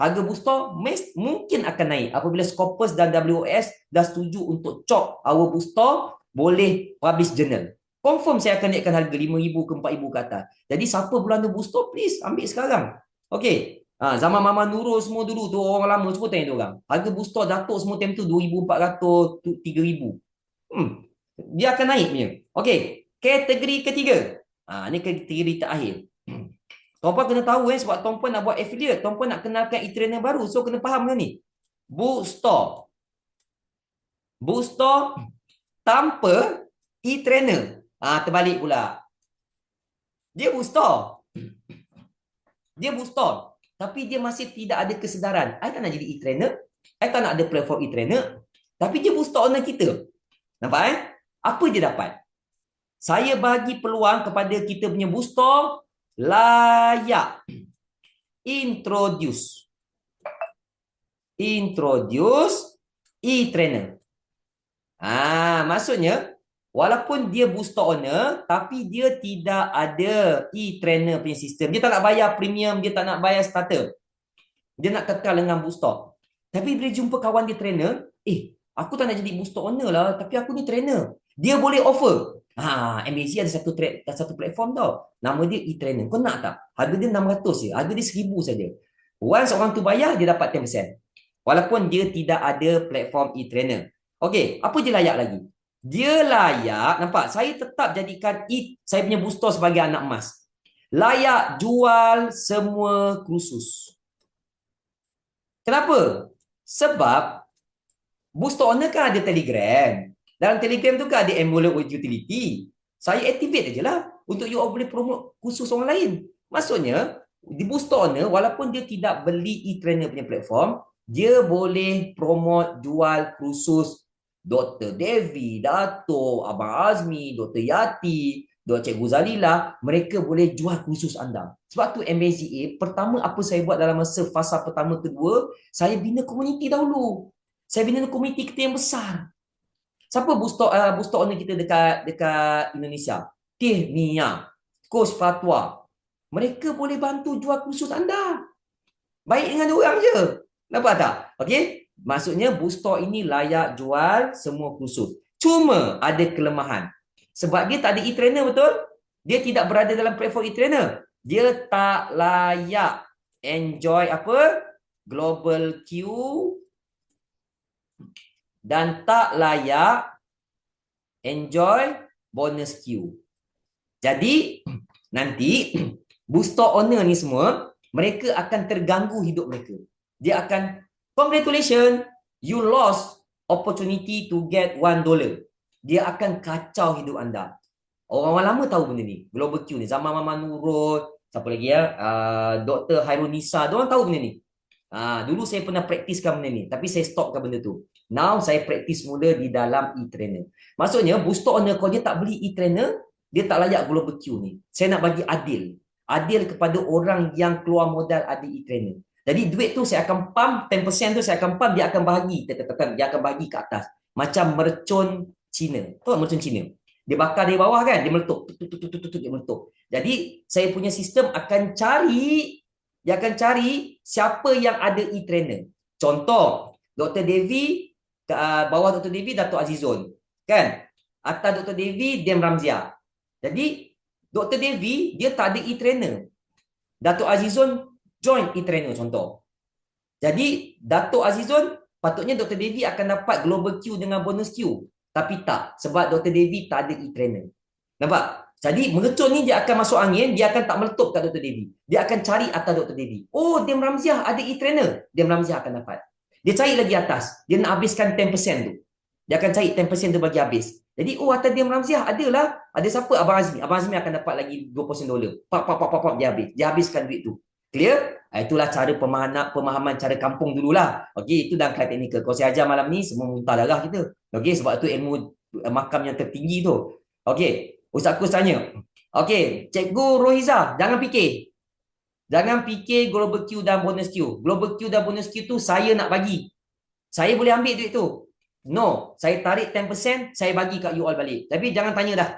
harga booster mungkin akan naik. Apabila Scopus dan WOS dah setuju untuk chop our booster, boleh publish journal. Confirm saya akan naikkan harga 5,000 ke 4,000 ke atas. Jadi siapa belanja booster, please ambil sekarang. Okey. Zaman Mama Nurul semua dulu tu, orang lama semua tanya tu orang. Harga booster Datuk semua time tu 2,400, 3,000. Dia akan naik punya. Okey. Kategori ketiga. Ni kategori terakhir. Tuan-puan kena tahu sebab tuan-puan nak buat affiliate, tuan-puan nak kenalkan e-trainer baru. So kena faham kan ni. Booster. Booster tanpa e-trainer. Terbalik pula. Dia booster. Dia booster. Tapi dia masih tidak ada kesedaran. I tak nak jadi e-trainer. I tak nak ada platform e-trainer. Tapi dia booster owner kita. Nampak Apa dia dapat? Saya bagi peluang kepada kita punya booster layak introduce e-trainer. Maksudnya walaupun dia booster owner tapi dia tidak ada e-trainer punya sistem. Dia tak nak bayar premium, dia tak nak bayar starter. Dia nak kekal dengan booster. Tapi bila jumpa kawan dia trainer, aku tak nak jadi booster owner lah, tapi aku ni trainer. Dia boleh offer. MAC ada satu platform tau. Nama dia e-trainer. Kau nak tak? Harga dia 600 je. Harga dia 1000 saja. Once orang tu bayar, dia dapat 10%. Walaupun dia tidak ada platform e-trainer. Okey, apa dia layak lagi? Dia layak, nampak? Saya tetap jadikan saya punya booster sebagai anak emas. Layak jual semua kursus. Kenapa? Sebab booster owner kan ada Telegram. Dalam Telegram tu kan ada envelope utility. Saya activate je lah untuk you all boleh promote kursus orang lain. Maksudnya, di booster owner, walaupun dia tidak beli e-trainer punya platform, dia boleh promote jual kursus Dr. Devi, Dato, Abang Azmi, Dr. Yati, Dr. Cikgu Zalilah, mereka boleh jual kursus anda. Sebab tu MAZA, pertama apa saya buat dalam masa fasa pertama kedua, saya bina komuniti dahulu. Saya bina komuniti kita yang besar. Siapa booster owner kita dekat Indonesia? Teh Mia, Coach Fatwa. Mereka boleh bantu jual kursus anda. Baik dengan orang je. Nampak tak? Okey? Maksudnya booster ini layak jual semua kursus. Cuma ada kelemahan. Sebab dia tak ada e-trainer, betul? Dia tidak berada dalam platform e-trainer. Dia tak layak enjoy apa? Global Q dan tak layak enjoy bonus Q. Jadi nanti booster owner ni semua, mereka akan terganggu hidup mereka. Dia akan, congratulations, you lost opportunity to get $1. Dia akan kacau hidup anda. Orang-orang lama tahu benda ni. Global Q ni. Zaman Mama Nurul, siapa lagi ya? Dr. Hairul Nisa. Diorang tahu benda ni. Dulu saya pernah praktiskan benda ni. Tapi saya stopkan benda tu. Now saya praktis mula di dalam e-trainer. Maksudnya booster owner kalau dia tak beli e-trainer, dia tak layak Global Q ni. Saya nak bagi adil. Adil kepada orang yang keluar modal ada e-trainer. Jadi duit tu saya akan pump, 10% tu saya akan pump, dia akan bahagi. Dia akan bahagi ke atas. Macam mercun Cina. Tahu mercun Cina? Dia bakar dari bawah kan, dia meletup. Dia meletup. Jadi saya punya sistem akan cari, dia akan cari siapa yang ada e-trainer. Contoh, Dr. Devi, bawah Dr. Devi, Dato' Azizun. Kan? Atas Dr. Devi, Dem Ramzia. Jadi, Dr. Devi, dia tak ada e-trainer. Dato' Azizun, join e-trainer contoh. Jadi, Dato' Azizun, patutnya Dr. Devi akan dapat Global Q dengan bonus Q. Tapi tak, sebab Dr. Devi tak ada e-trainer. Nampak? Jadi, mercun ni dia akan masuk angin, dia akan tak meletup kat Dr. Devi. Dia akan cari atas Dr. Devi. Oh, Dem Ramziah ada e-trainer. Dem Ramziah akan dapat. Dia cari lagi atas. Dia nak habiskan 10% tu. Dia akan cari 10% tu bagi habis. Jadi, atas Dem Ramziah adalah, ada siapa? Abang Azmi. Abang Azmi akan dapat lagi $20. Pap, dia habis. Dia habiskan duit tu. Clear? Itulah cara pemahaman cara kampung dululah. Okey, itu dalam kelas teknikal. Kalau saya ajar malam ni, semua muntah darah kita. Okey, sebab tu ilmu makam yang tertinggi tu. Okey, Ustaz Kus tanya. Okey, Cikgu Rohiza, jangan fikir. Jangan fikir Global Q dan bonus Q. Global Q dan bonus Q tu saya nak bagi. Saya boleh ambil duit tu. No, saya tarik 10%, saya bagi kat you all balik. Tapi jangan tanya dah.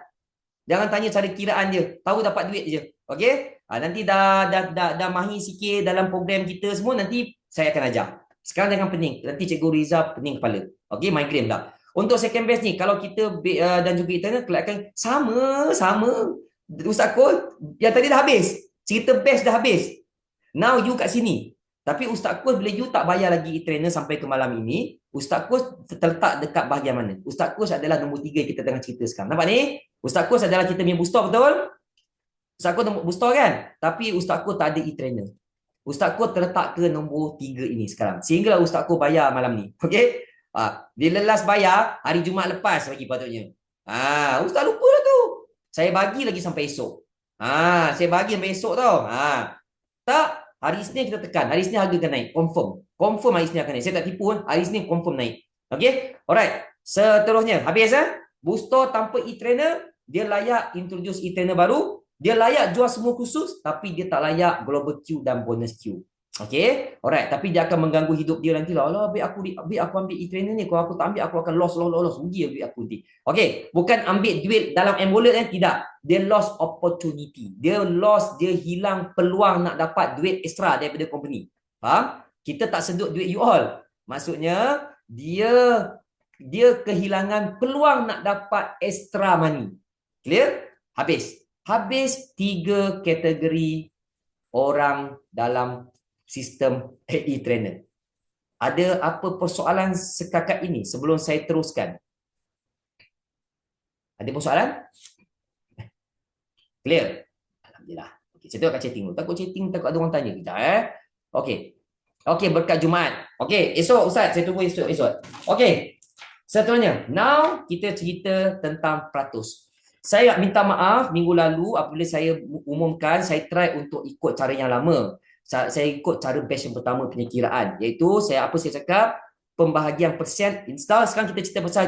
Jangan tanya cara kiraan je. Tahu dapat duit je. Okey? Nanti dah mahir sikit dalam program kita semua, nanti saya akan ajar. Sekarang jangan pening. Nanti Cikgu Riza pening kepala. Okey, migraine dah. Untuk second best ni, kalau kita dan juga internal, kelakkan sama. Ustaz Kul, yang tadi dah habis. Cerita best dah habis. Now you kat sini. Tapi Ustaz Kul, bila you tak bayar lagi e-trainer sampai ke malam ini, Ustaz Kul terletak dekat bahagian mana? Ustaz Kul adalah nombor 3 kita tengah cerita sekarang. Nampak ni? Ustaz Kul adalah kita punya booster, betul? Ustaz Kul booster kan? Tapi Ustaz Kul tak ada e-trainer. Ustaz Kul terletak ke nombor 3 ini sekarang. Sehinggalah Ustaz Kul bayar malam ni. Okey? Bila last bayar, hari Jumaat lepas bagi patutnya. Ustaz lupa lah tu. Saya bagi lagi sampai esok. Saya bagi sampai esok tau. Tak, hari Isnin kita tekan. Hari Isnin harga akan naik. Confirm hari Isnin akan naik. Saya tak tipu kan. Hari Isnin confirm naik. Okey? Alright. Seterusnya. Habis Booster tanpa e-trainer, dia layak introduce e-trainer baru. Dia layak jual semua kursus, tapi dia tak layak Global Q dan bonus Q. Okay, alright. Tapi dia akan mengganggu hidup dia nanti lah. Allah, aku ambil e-trainer ni. Kalau aku tak ambil, aku akan loss. Rugi duit aku nanti. Okay, bukan ambil duit dalam envelope kan? Tidak. Dia lost opportunity. Dia hilang peluang nak dapat duit extra daripada company. Faham? Kita tak sedut duit you all. Maksudnya, dia dia kehilangan peluang nak dapat extra money. Clear? Habis. Habis 3 kategori orang dalam sistem e-trainer. Ada apa persoalan setakat ini sebelum saya teruskan? Ada persoalan? Clear? Alhamdulillah. Okay, saya tengok kat chatting dulu. Takut ada orang tanya. Kejap, Okey. Okey, berkat Jumaat. Okey, esok Ustaz. Saya tunggu esok. Okey. Seterusnya. Now, kita cerita tentang peratus. Saya minta maaf minggu lalu apabila saya umumkan, saya try untuk ikut cara yang lama. Saya ikut cara batch yang pertama penyekiraan. Iaitu, saya cakap, pembahagian persen install. Sekarang kita cerita pasal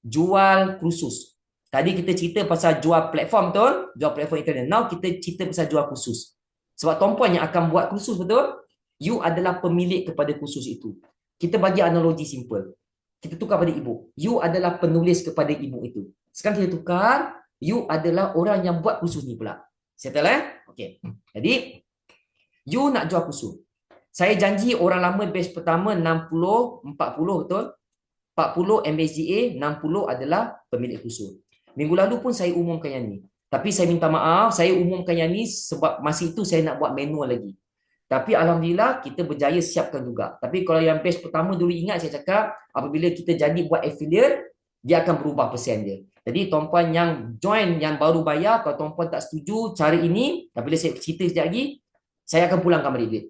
jual kursus. Tadi kita cerita pasal jual platform, betul? Jual platform internet. Now, kita cerita pasal jual kursus. Sebab tuan-puan yang akan buat kursus, betul? You adalah pemilik kepada kursus itu. Kita bagi analogi simple. Kita tukar pada ibu. You adalah penulis kepada ibu itu. Sekarang kita tukar, you adalah orang yang buat kursus ni pula. Settle Okey. Jadi, you nak jual kursus. Saya janji orang lama batch pertama 60, 40, betul? 40 MSGA, 60 adalah pemilik kursus. Minggu lalu pun saya umumkan yang ni. Tapi saya minta maaf, saya umumkan yang ni sebab masa itu saya nak buat manual lagi. Tapi Alhamdulillah kita berjaya siapkan juga. Tapi kalau yang batch pertama dulu ingat saya cakap, apabila kita jadi buat affiliate, dia akan berubah persen dia. Jadi tuan-puan yang join, yang baru bayar, kalau tuan-puan tak setuju cara ini, apabila saya cerita sekejap lagi, saya akan pulangkan balik duit.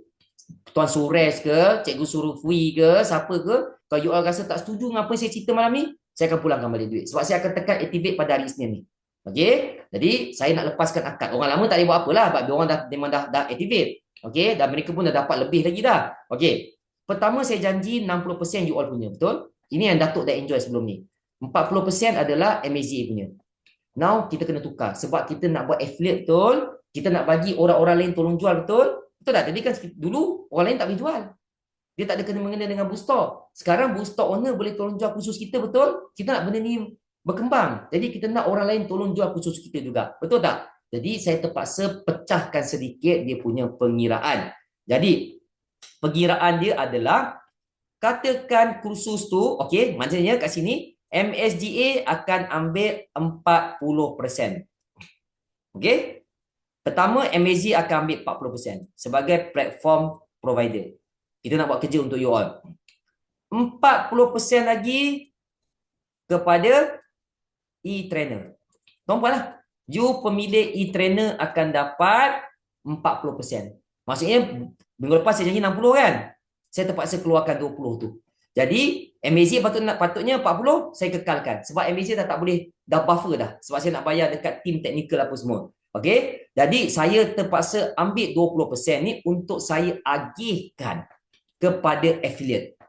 Tuan Suresh ke, Cikgu Surufwi ke, siapa ke, kalau you all rasa tak setuju dengan apa yang saya cerita malam ni, saya akan pulangkan balik duit. Sebab saya akan tekan activate pada hari Isnin ni. Okey? Jadi, saya nak lepaskan akad. Orang lama tak boleh buat apalah, sebab dia orang memang dah activate. Okey? Dan mereka pun dah dapat lebih lagi dah. Okey. Pertama, saya janji 60% you all punya. Betul? Ini yang Datuk dah enjoy sebelum ni. 40% adalah MAZA punya. Now, kita kena tukar. Sebab kita nak buat affiliate, betul? Kita nak bagi orang-orang lain tolong jual, betul? Betul tak? Tadi kan dulu, orang lain tak boleh jual. Dia tak ada kena-mengena dengan booster. Sekarang booster owner boleh tolong jual khusus kita, betul? Kita nak benda ni berkembang. Jadi kita nak orang lain tolong jual khusus kita juga. Betul tak? Jadi saya terpaksa pecahkan sedikit dia punya pengiraan. Jadi pengiraan dia adalah katakan kursus tu, okey, maksudnya kat sini MSGA akan ambil 40%. Okey? Pertama MSG akan ambil 40% sebagai platform provider. Kita nak buat kerja untuk you all. 40% lagi kepada e-trainer. Tuan-puan lah. You pemilik e-trainer akan dapat 40%. Maksudnya, minggu lepas saya janji 60 kan? Saya terpaksa keluarkan 20 tu. Jadi, MAZ patutnya 40, saya kekalkan. Sebab MAZ dah tak boleh, dah buffer dah. Sebab saya nak bayar dekat tim teknikal apa semua. Okey? Jadi, saya terpaksa ambil 20% ni untuk saya agihkan kepada affiliate.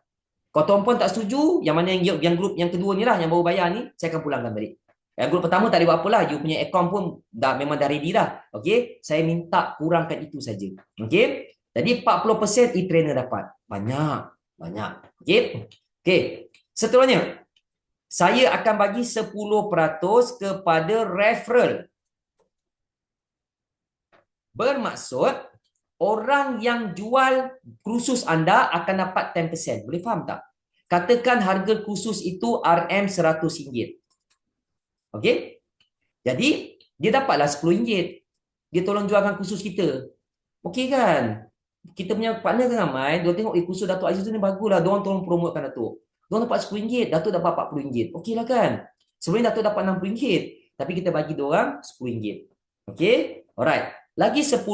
Kalau tuan-puan tak setuju, yang mana yang grup yang kedua ni lah, yang baru bayar ni, saya akan pulangkan balik. Yang grup pertama tak ada buat apalah, you punya account pun memang dah ready dah. Okey, saya minta kurangkan itu saja. Okey, jadi 40% e-trainer dapat. Banyak. Okey. Seterusnya, saya akan bagi 10% kepada referral. Bermaksud, orang yang jual kursus anda akan dapat 10%. Boleh faham tak? Katakan harga kursus itu RM100. Okey? Jadi, dia dapatlah RM10. Dia tolong jualkan kursus kita. Okey kan? Kita punya partner kan ramai. Dia tengok, kursus Datuk Aziz tu ni bagus lah. Diorang tolong promotekan Datuk. Diorang dapat RM10. Datuk dapat RM40. Okey lah kan? Sebelum Datuk dapat RM60. Tapi kita bagi diorang RM10. Okey? Alright. Lagi 10%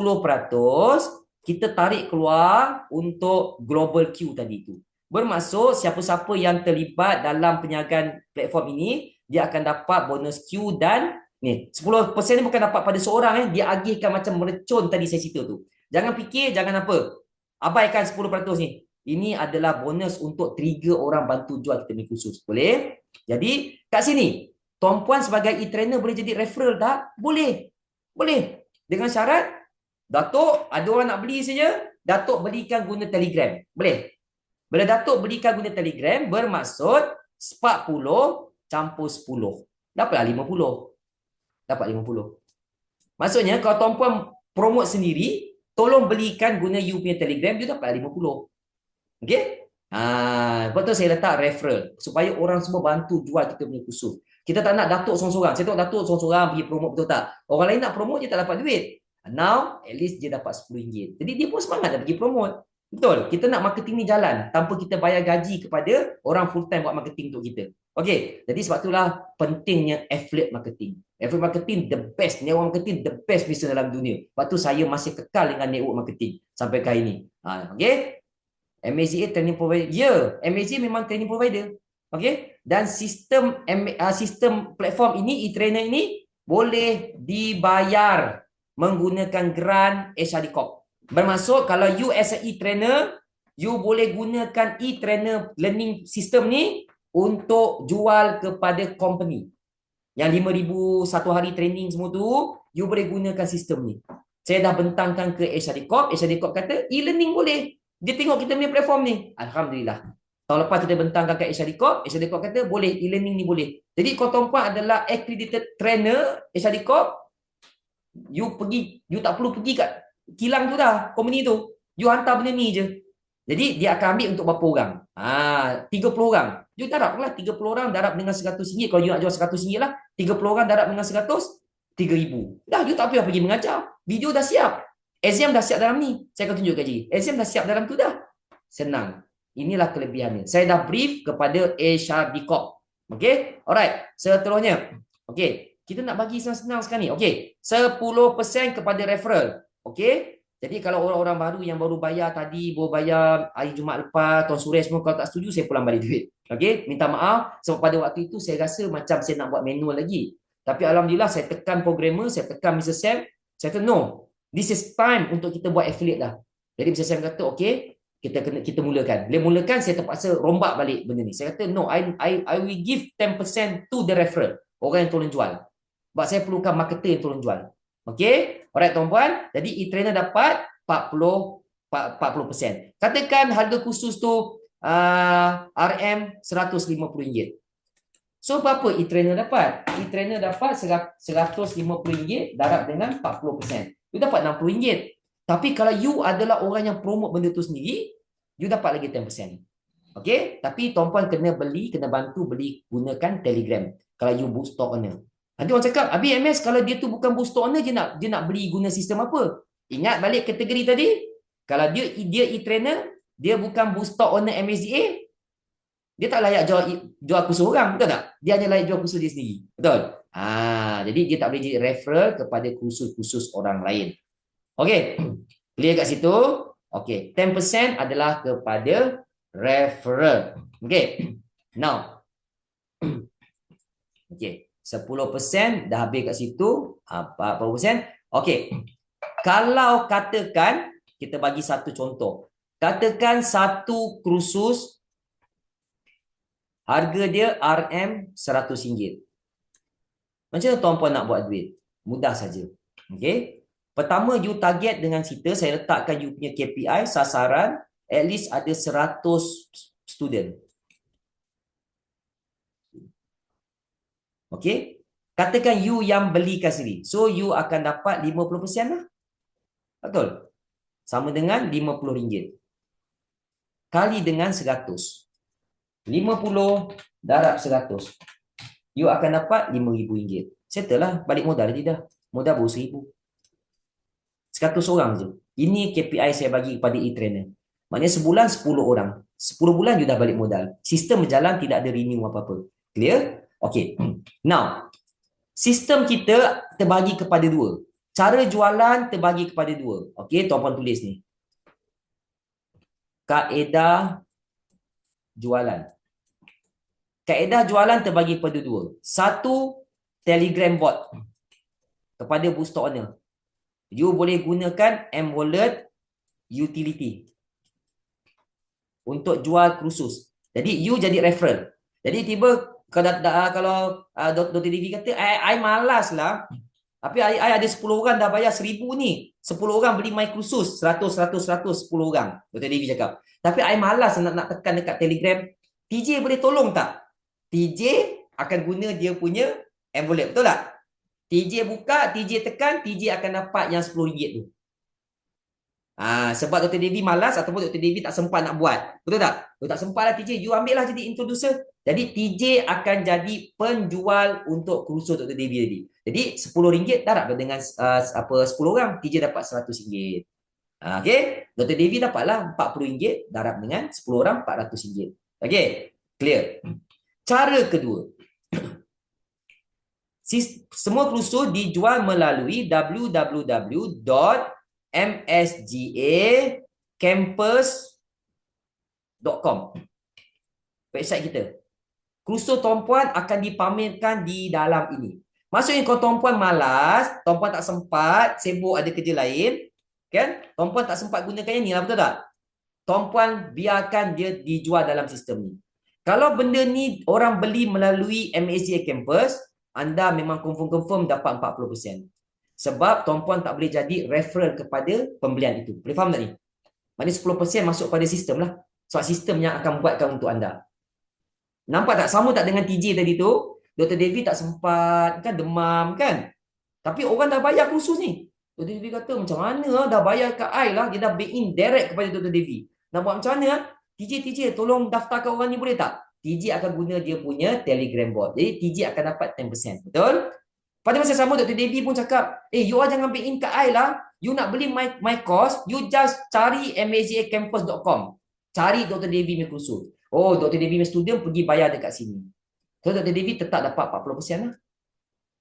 kita tarik keluar untuk global queue tadi tu. Bermaksud siapa-siapa yang terlibat dalam perniagaan platform ini, dia akan dapat bonus queue dan ni 10% ni bukan dapat pada seorang, dia agihkan macam mercun tadi saya cerita tu. Jangan fikir, jangan apa. Abaikan 10% ni. Ini adalah bonus untuk trigger orang bantu jual kita ni khusus. Boleh? Jadi kat sini, tuan-puan sebagai e-trainer boleh jadi referral tak? Boleh. Boleh. Dengan syarat, Datuk ada orang nak beli saja, Datuk belikan guna Telegram. Boleh? Bila Datuk belikan guna Telegram, bermaksud 40 campur 10. Dapatlah 50. Dapat 50. Maksudnya, kalau tuan-puan promote sendiri, tolong belikan guna you punya Telegram, dia dapat 50. Okey? Lepas tu saya letak referral supaya orang semua bantu jual kita punya kursus. Kita tak nak datuk seorang-seorang. Saya tengok datuk seorang-seorang pergi promote, betul tak? Orang lain nak promote, dia tak dapat duit. Now, at least dia dapat RM10. Jadi dia pun semangat nak pergi promote. Betul. Kita nak marketing ni jalan tanpa kita bayar gaji kepada orang full time buat marketing untuk kita. Okey. Jadi sebab itulah pentingnya affiliate marketing. Affiliate marketing the best. Network marketing the best business dalam dunia. Lepas tu saya masih kekal dengan network marketing sampai kali ini. Okey. MAZA training provider. Ya, MAZA memang training provider. Okey. Dan sistem sistem platform ini, e-trainer ini boleh dibayar menggunakan grant HRD Corp. Bermaksud kalau you as a e-trainer, you boleh gunakan e-trainer learning system ni untuk jual kepada company. Yang 5,000 satu hari training semua tu, you boleh gunakan sistem ni. Saya dah bentangkan ke HRD Corp. HRD Corp kata e-learning boleh. Dia tengok kita punya platform ni. Alhamdulillah. Tahun lepas kita bentangkan ke HRD Corp. HRD Corp kata boleh, e-learning ni boleh. Jadi kau tuan-puan adalah accredited trainer HRD Corp. You tak perlu pergi kat kilang tu dah, company tu. You hantar benda ni je. Jadi dia akan ambil untuk berapa orang? 30 orang. You darab lah 30 orang darab dengan RM100. Kalau you nak jual RM100 lah, 30 orang darab dengan 100, 3,000. Dah, you tak payah pergi mengajar. Video dah siap. Exam dah siap dalam ni. Saya akan tunjukkan je. Exam dah siap dalam tu dah. Senang. Inilah kelebihannya. Saya dah brief kepada HRD Corp. Okay? Alright. Seterusnya. Okay. Kita nak bagi senang-senang sekarang ni. Okay. 10% kepada referral. Okay. Jadi kalau orang-orang baru yang baru bayar tadi, baru bayar hari Jumaat lepas, Tuan Suria semua, kalau tak setuju, saya pulang balik duit. Okay. Minta maaf. Sebab pada waktu itu saya rasa macam saya nak buat manual lagi. Tapi Alhamdulillah saya tekan programmer, saya tekan Mr. Sam. Saya kata no. This is time untuk kita buat affiliate dah. Jadi Mr. Sam kata, okay, kita mulakan. Bila mulakan, saya terpaksa rombak balik benda ni. Saya kata, no, I will give 10% to the referral. Orang yang tolong jual. Sebab saya perlukan marketer yang tolong jual. Okay? Alright, tuan-puan. Jadi, e-trainer dapat 40%. Katakan harga khusus tu RM RM150. So, berapa e-trainer dapat? E-trainer dapat RM150 darab dengan 40%. You dapat RM60. Tapi kalau you adalah orang yang promote benda tu sendiri, you dapat lagi 10%. Okay? Tapi tuan-puan kena bantu beli gunakan Telegram. Kalau you book stock owner. Nanti orang cakap, Abi MS kalau dia tu bukan book stock owner, dia nak beli guna sistem apa? Ingat balik kategori tadi? Kalau dia e-trainer, dia bukan book stock owner MSDA, dia tak layak jual kursus orang, betul tak? Dia hanya layak jual kursus dia sendiri. Betul? Jadi dia tak boleh jadi referral kepada kursus-kursus orang lain. Okey. Clear kat situ? Okey. 10% adalah kepada referral. Okey. Now. Okey. 10% dah habis kat situ. 40%. Okey. Kalau katakan, kita bagi satu contoh. Katakan satu kursus harga dia RM100. Macam mana tuan-puan nak buat duit? Mudah saja. Okey. Pertama, you target dengan cerita, saya letakkan you punya KPI, sasaran, at least ada 100 student. Okey. Katakan you yang belikan sendiri. So, you akan dapat 50% lah. Betul? Sama dengan RM50. Kali dengan 100. 50 darab 100. You akan dapat RM5,000. Settle lah. Balik modal dia dah. Modal baru RM1,000. 100 orang je. Ini KPI saya bagi kepada e-trainer. Maknanya sebulan 10 orang. 10 bulan you dah balik modal. Sistem berjalan, tidak ada renew apa-apa. Clear? Okay. Now, sistem kita terbagi kepada dua. Cara jualan terbagi kepada dua. Okay, tuan-puan tulis ni. Kaedah jualan. Kaedah jualan terbagi kepada dua. Satu, Telegram bot kepada booster owner. You boleh gunakan M-Wallet utility untuk jual kursus. Jadi, you jadi referral. Jadi, tiba kalau Dr. Devi kata, I malas lah. Tapi I ada 10 orang dah bayar 1,000 ni. 10 orang beli my kursus. 100, 10 orang. Dr. Devi cakap. Tapi I malas nak tekan dekat Telegram. TJ boleh tolong tak? TJ akan guna dia punya envelope. Betul tak? TJ buka, TJ tekan, TJ akan dapat yang RM10 tu. Sebab Dr. Devi malas ataupun Dr. Devi tak sempat nak buat. Betul tak? Kalau tak sempat lah TJ, you ambil lah jadi introducer. Jadi TJ akan jadi penjual untuk kursus Dr. Devi tadi. Jadi RM10 darab dengan 10 orang, TJ dapat RM100. Okay? Dr. Devi dapatlah RM40 darab dengan 10 orang RM400. Okay? Clear? Cara kedua. Semua kursus dijual melalui www.msgacampus.com, website kita. Kursus tuan-puan akan dipamerkan di dalam ini. Maksudnya kalau tuan-puan malas, tuan-puan tak sempat, sibuk ada kerja lain, kan? Tuan-puan tak sempat gunakan yang ni lah, betul tak? Tuan-puan biarkan dia dijual dalam sistem ni. Kalau benda ni orang beli melalui MSGA Campus, anda memang confirm dapat 40%. Sebab tuan-puan tak boleh jadi referral kepada pembelian itu. Boleh faham tak ni? Maknanya 10% masuk pada sistem lah. Sebab sistem yang akan buatkan untuk anda. Nampak tak? Sama tak dengan TJ tadi tu? Dr. Devi tak sempat, kan demam kan? Tapi orang dah bayar kursus ni. Dr. Devi kata, macam mana dah bayar kat I lah. Dia dah pay in direct kepada Dr. Devi. Nak buat macam mana? TJ, tolong daftarkan orang ni boleh tak? TJ akan guna dia punya Telegram bot. Jadi TJ akan dapat 10%. Betul? Pada masa sama Dr. Devi pun cakap, you all jangan pay in kat I lah. You nak beli my course, you just cari msgacampus.com. Cari Dr. Devi punya kursus. Oh, Dr. Devi punya student pergi bayar dekat sini. So, Dr. Devi tetap dapat 40% lah.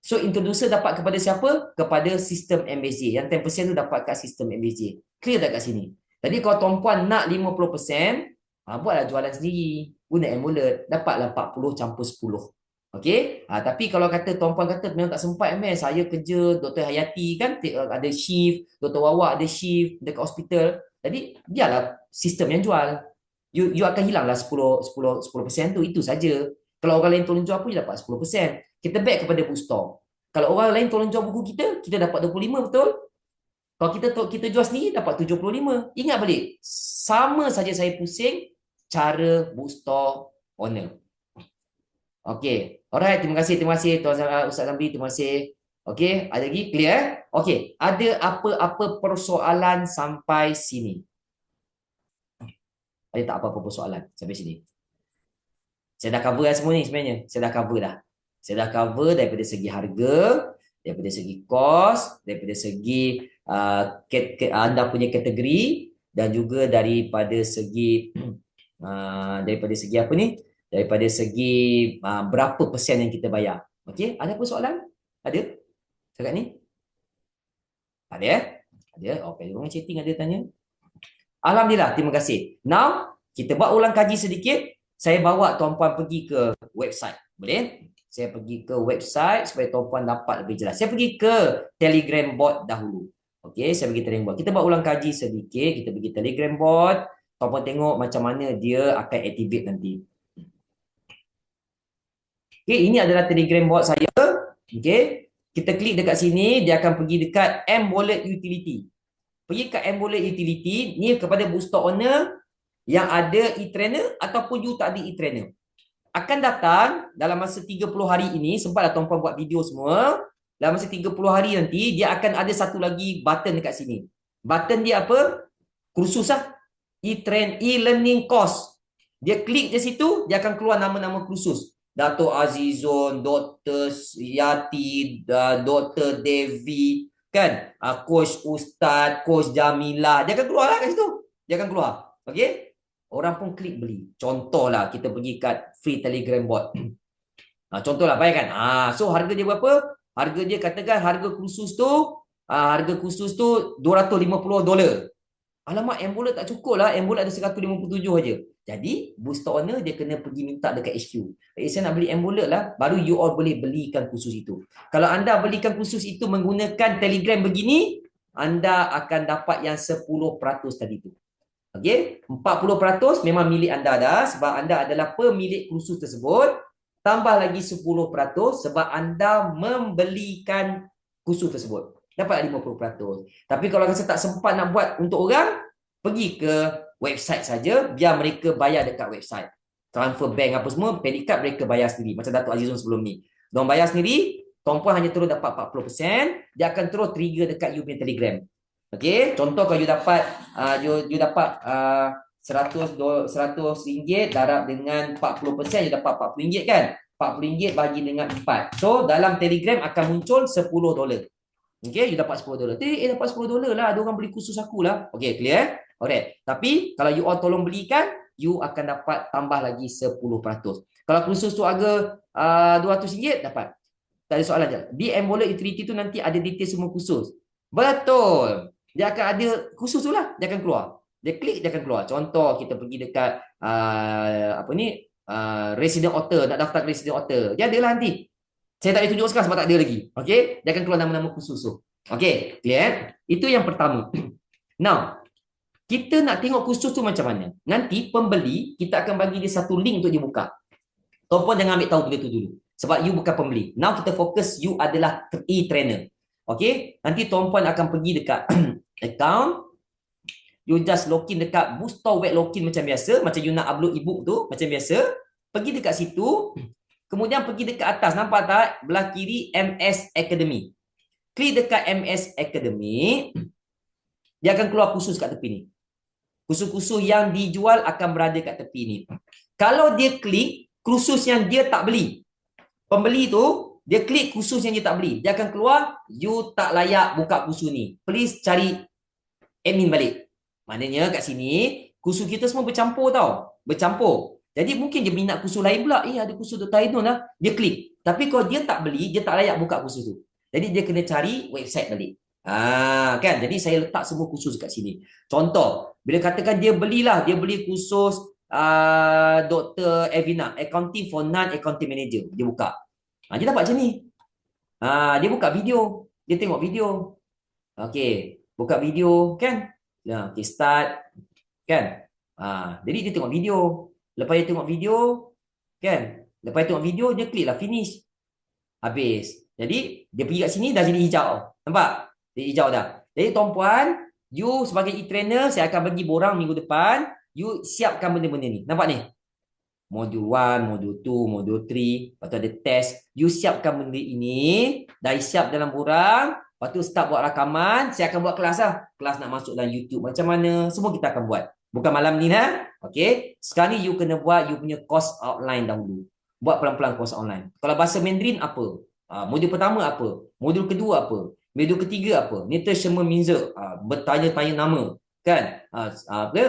So, introducer dapat kepada siapa? Kepada sistem MSJ. Yang 10% tu dapat kat sistem MSJ. Clear tak kat sini? Jadi, kalau tuan-puan nak 50%, buatlah jualan sendiri. Guna Amulet. Dapatlah 40 campur 10. Okey? Tapi kalau kata tuan-puan kata memang tak sempat, saya kerja, Dr. Hayati kan ada shift, Dr. Wawa ada shift dekat hospital. Jadi, biarlah sistem yang jual. You akan hilanglah 10% tu. Itu saja. Kalau orang lain tolong jual pun, dia dapat 10%. Kita back kepada bookstore. Kalau orang lain tolong jual buku kita, kita dapat 25, betul? Kalau kita jual sendiri, dapat 75. Ingat balik, sama saja saya pusing cara bookstore owner. Okey. Alright, terima kasih Tuan Ustaz Zamri, terima kasih. Okey, ada lagi? Clear? Okey, ada apa-apa persoalan sampai sini? Ada tak apa-apa persoalan sampai sini? Saya dah cover lah semua ni sebenarnya. Saya dah cover daripada segi harga, daripada segi kos, daripada segi anda punya kategori, dan juga daripada segi apa ni? Daripada segi berapa persen yang kita bayar. Okey, ada apa soalan? Ada? Cakap ni? Ada ya? Ada. Okey, orang chatting ada tanya. Alhamdulillah, terima kasih. Now, kita buat ulang kaji sedikit. Saya bawa tuan-puan pergi ke website. Boleh? Saya pergi ke website supaya tuan-puan dapat lebih jelas. Saya pergi ke Telegram bot dahulu. Okey, saya pergi Telegram bot. Kita buat ulang kaji sedikit. Kita pergi Telegram bot. Tuan-puan tengok macam mana dia akan activate nanti. Okey, ini adalah Telegram bot saya. Okey, kita klik dekat sini. Dia akan pergi dekat M-Wallet Utility. Pergi ke M-Wallet Utility. Ni kepada booster owner yang ada e-trainer ataupun you tak ada e-trainer. Akan datang dalam masa 30 hari ini, sempatlah tuan-puan buat video semua. Dalam masa 30 hari nanti, dia akan ada satu lagi button dekat sini. Button dia apa? Kursus lah. E-learning course. Dia klik di situ, dia akan keluar nama-nama kursus. Dato' Azizun, Dr. Yati, Dr. Devi, kan? Coach Ustaz, Coach Jamila. Dia akan keluar lah kat situ. Dia akan keluar. Okey? Orang pun klik beli. Contohlah kita pergi kat free Telegram bot. Contohlah bayangkan. So harga dia berapa? Harga dia katakan harga kursus tu $250. Alamak, Ambulet tak cukup lah. Ambulet ada 157 aja. Jadi booster owner dia kena pergi minta dekat HQ. Saya nak beli Ambulet lah. Baru you all boleh belikan kursus itu. Kalau anda belikan kursus itu menggunakan Telegram begini, anda akan dapat yang 10% tadi tu. Okey, 40% memang milik anda dah sebab anda adalah pemilik kursus tersebut. Tambah lagi 10% sebab anda membelikan kursus tersebut. Dapat 50%. Tapi kalau rasa tak sempat nak buat untuk orang, pergi ke website saja, biar mereka bayar dekat website. Transfer bank apa semua, credit card mereka bayar sendiri. Macam Dato' Azizun sebelum ni. Diorang bayar sendiri, tuan-puan hanya terus dapat 40%, dia akan terus trigger dekat you punya Telegram. Okey, contoh kalau you dapat you dapat RM100 darab dengan 40%, you dapat RM40 kan? RM40 bagi dengan 4. So dalam Telegram akan muncul $10. Okay, you dapat $10. Dapat $10 lah. Ada orang beli khusus aku lah. Okay, clear? Alright. Tapi kalau you all tolong belikan, you akan dapat tambah lagi 10%. Kalau khusus tu harga RM200, dapat. Tak ada soalan je. BM Wallet Utility tu nanti ada detail semua khusus. Betul. Dia akan ada khusus tu lah. Dia akan keluar. Dia klik, dia akan keluar. Contoh, kita pergi dekat Resident Author. Nak daftar Resident Author. Dia ada lah nanti. Saya tak boleh tunjuk sekarang sebab tak ada lagi. Okay? Dia akan keluar nama-nama khusus tu. Okay? Clear? Itu yang pertama. Now, kita nak tengok khusus tu macam mana. Nanti pembeli, kita akan bagi dia satu link untuk dia buka. Tuan-puan jangan ambil tahu benda tu dulu. Sebab you bukan pembeli. Now kita fokus, you adalah e-trainer. Okay? Nanti tuan-puan akan pergi dekat account. You just login dekat Bookstore web login macam biasa. Macam you nak upload ebook tu, macam biasa. Pergi dekat situ. Kemudian pergi dekat atas. Nampak tak? Belah kiri MS Academy. Klik dekat MS Academy. Dia akan keluar khusus kat tepi ni. Khusus-khusus yang dijual akan berada kat tepi ni. Kalau dia klik khusus yang dia tak beli. Pembeli tu, dia klik khusus yang dia tak beli. Dia akan keluar, you tak layak buka khusus ni. Please cari admin balik. Maknanya kat sini, khusus kita semua bercampur tau. Bercampur. Jadi mungkin dia minat khusus lain pula. Ada khusus Dr. Aidon lah. Dia klik. Tapi kalau dia tak beli, dia tak layak buka khusus tu. Jadi dia kena cari website balik. Kan? Jadi saya letak semua khusus kat sini. Contoh, bila katakan dia belilah, dia beli khusus Dr. Evina, Accounting for Non-Accounting Manager. Dia buka. Dia dapat macam ni. Dia buka video. Dia tengok video. Okey. Buka video, kan? Okay, start. Kan? Jadi dia tengok video. Lepas dia tengok video, kan? Lepas dia tengok video, dia klik lah finish. Habis. Jadi, dia pergi kat sini dah jadi hijau. Nampak? Jadi hijau dah. Jadi, tuan-puan, you sebagai e-trainer, saya akan bagi borang minggu depan. You siapkan benda-benda ni. Nampak ni? Modul 1, modul 2, modul 3. Lepas tu ada test. You siapkan benda ini. Dah siap dalam borang. Lepas tu start buat rakaman. Saya akan buat kelas lah. Kelas nak masuk dalam YouTube macam mana. Semua kita akan buat. Bukan malam ni lah. Okay. Sekarang ni you kena buat you punya course outline dahulu. Buat pelan-pelan course online. Kalau bahasa Mandarin apa? Modul pertama apa? Modul kedua apa? Modul ketiga apa? Ni tershema minza. Bertanya-tanya nama. Kan?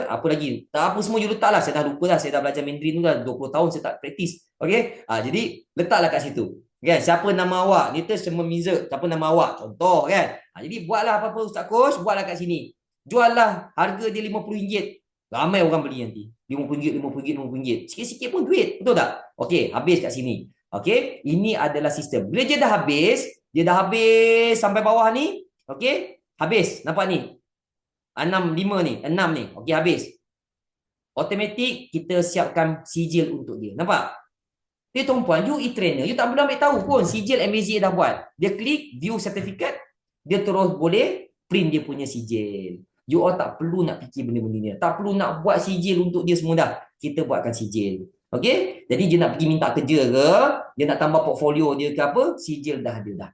Apa lagi? Tak apa semua you letak lah. Saya dah lupa lah. Saya dah belajar Mandarin tu dah 20 tahun saya tak praktis. Okay? Jadi letaklah kat situ. Kan? Siapa nama awak? Ni tershema minza. Siapa nama awak? Contoh kan? Jadi buatlah apa-apa Ustaz Coach. Buatlah kat sini. Jual lah. Harga dia RM50. Ramai orang beli nanti. RM50, RM50, RM50. Sikit-sikit pun duit. Betul tak? Okey, habis kat sini. Okey, ini adalah sistem. Bila dia dah habis sampai bawah ni. Okey, habis. Nampak ni? 5 ni, 6 ni. Okey, habis. Automatik kita siapkan sijil untuk dia. Nampak? Dia tuan-puan, you e-trainer, you tak perlu ambil tahu pun sijil MAZA dah buat. Dia klik view certificate, dia terus boleh print dia punya sijil. You all tak perlu nak fikir benda-benda ni. Tak perlu nak buat sijil untuk dia semua dah. Kita buatkan sijil. Okey? Jadi dia nak pergi minta kerja ke, dia nak tambah portfolio dia ke apa, sijil dah ada dah.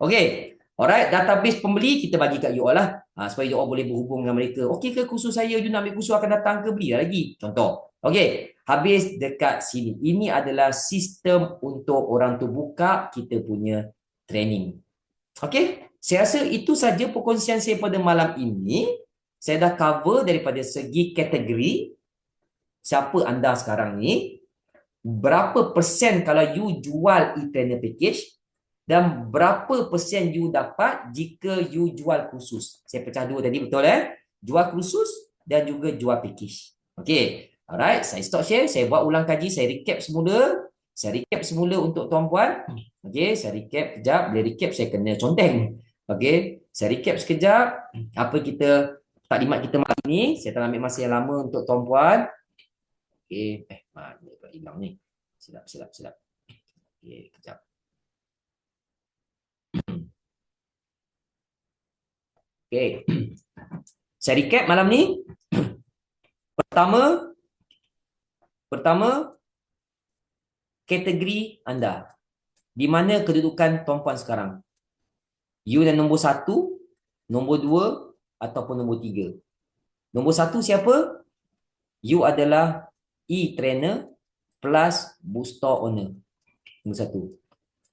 Okey? Alright, database pembeli kita bagi kat you all lah. Supaya you all boleh berhubung dengan mereka. Okey ke khusus saya, you nak ambil khusus akan datang ke, beli lagi. Contoh. Okey, habis dekat sini. Ini adalah sistem untuk orang tu buka kita punya training. Okey? Saya rasa itu saja perkongsian saya pada malam ini. Saya dah cover daripada segi kategori. Siapa anda sekarang ni? Berapa persen kalau you jual e-trainer package? Dan berapa persen you dapat jika you jual khusus? Saya pecah dua tadi, betul Jual khusus dan juga jual package. Okay. Alright, saya stop share. Saya buat ulang kaji. Saya recap semula. Saya recap semula untuk tuan-puan. Okay, saya recap kejap. Bila recap, saya kena conteng. Okay, saya recap sekejap. Apa kita taklimat kita malam ni. Saya tak ambil masa yang lama untuk tuan-puan. Okay. Mana pula hilang ni. Silap. Okay, kejap. Okay. Saya recap malam ni. Pertama, kategori anda. Di mana kedudukan tuan-puan sekarang? You dan nombor 1, nombor 2 ataupun nombor 3. Nombor 1 siapa? You adalah e-trainer plus booster owner. Nombor 1.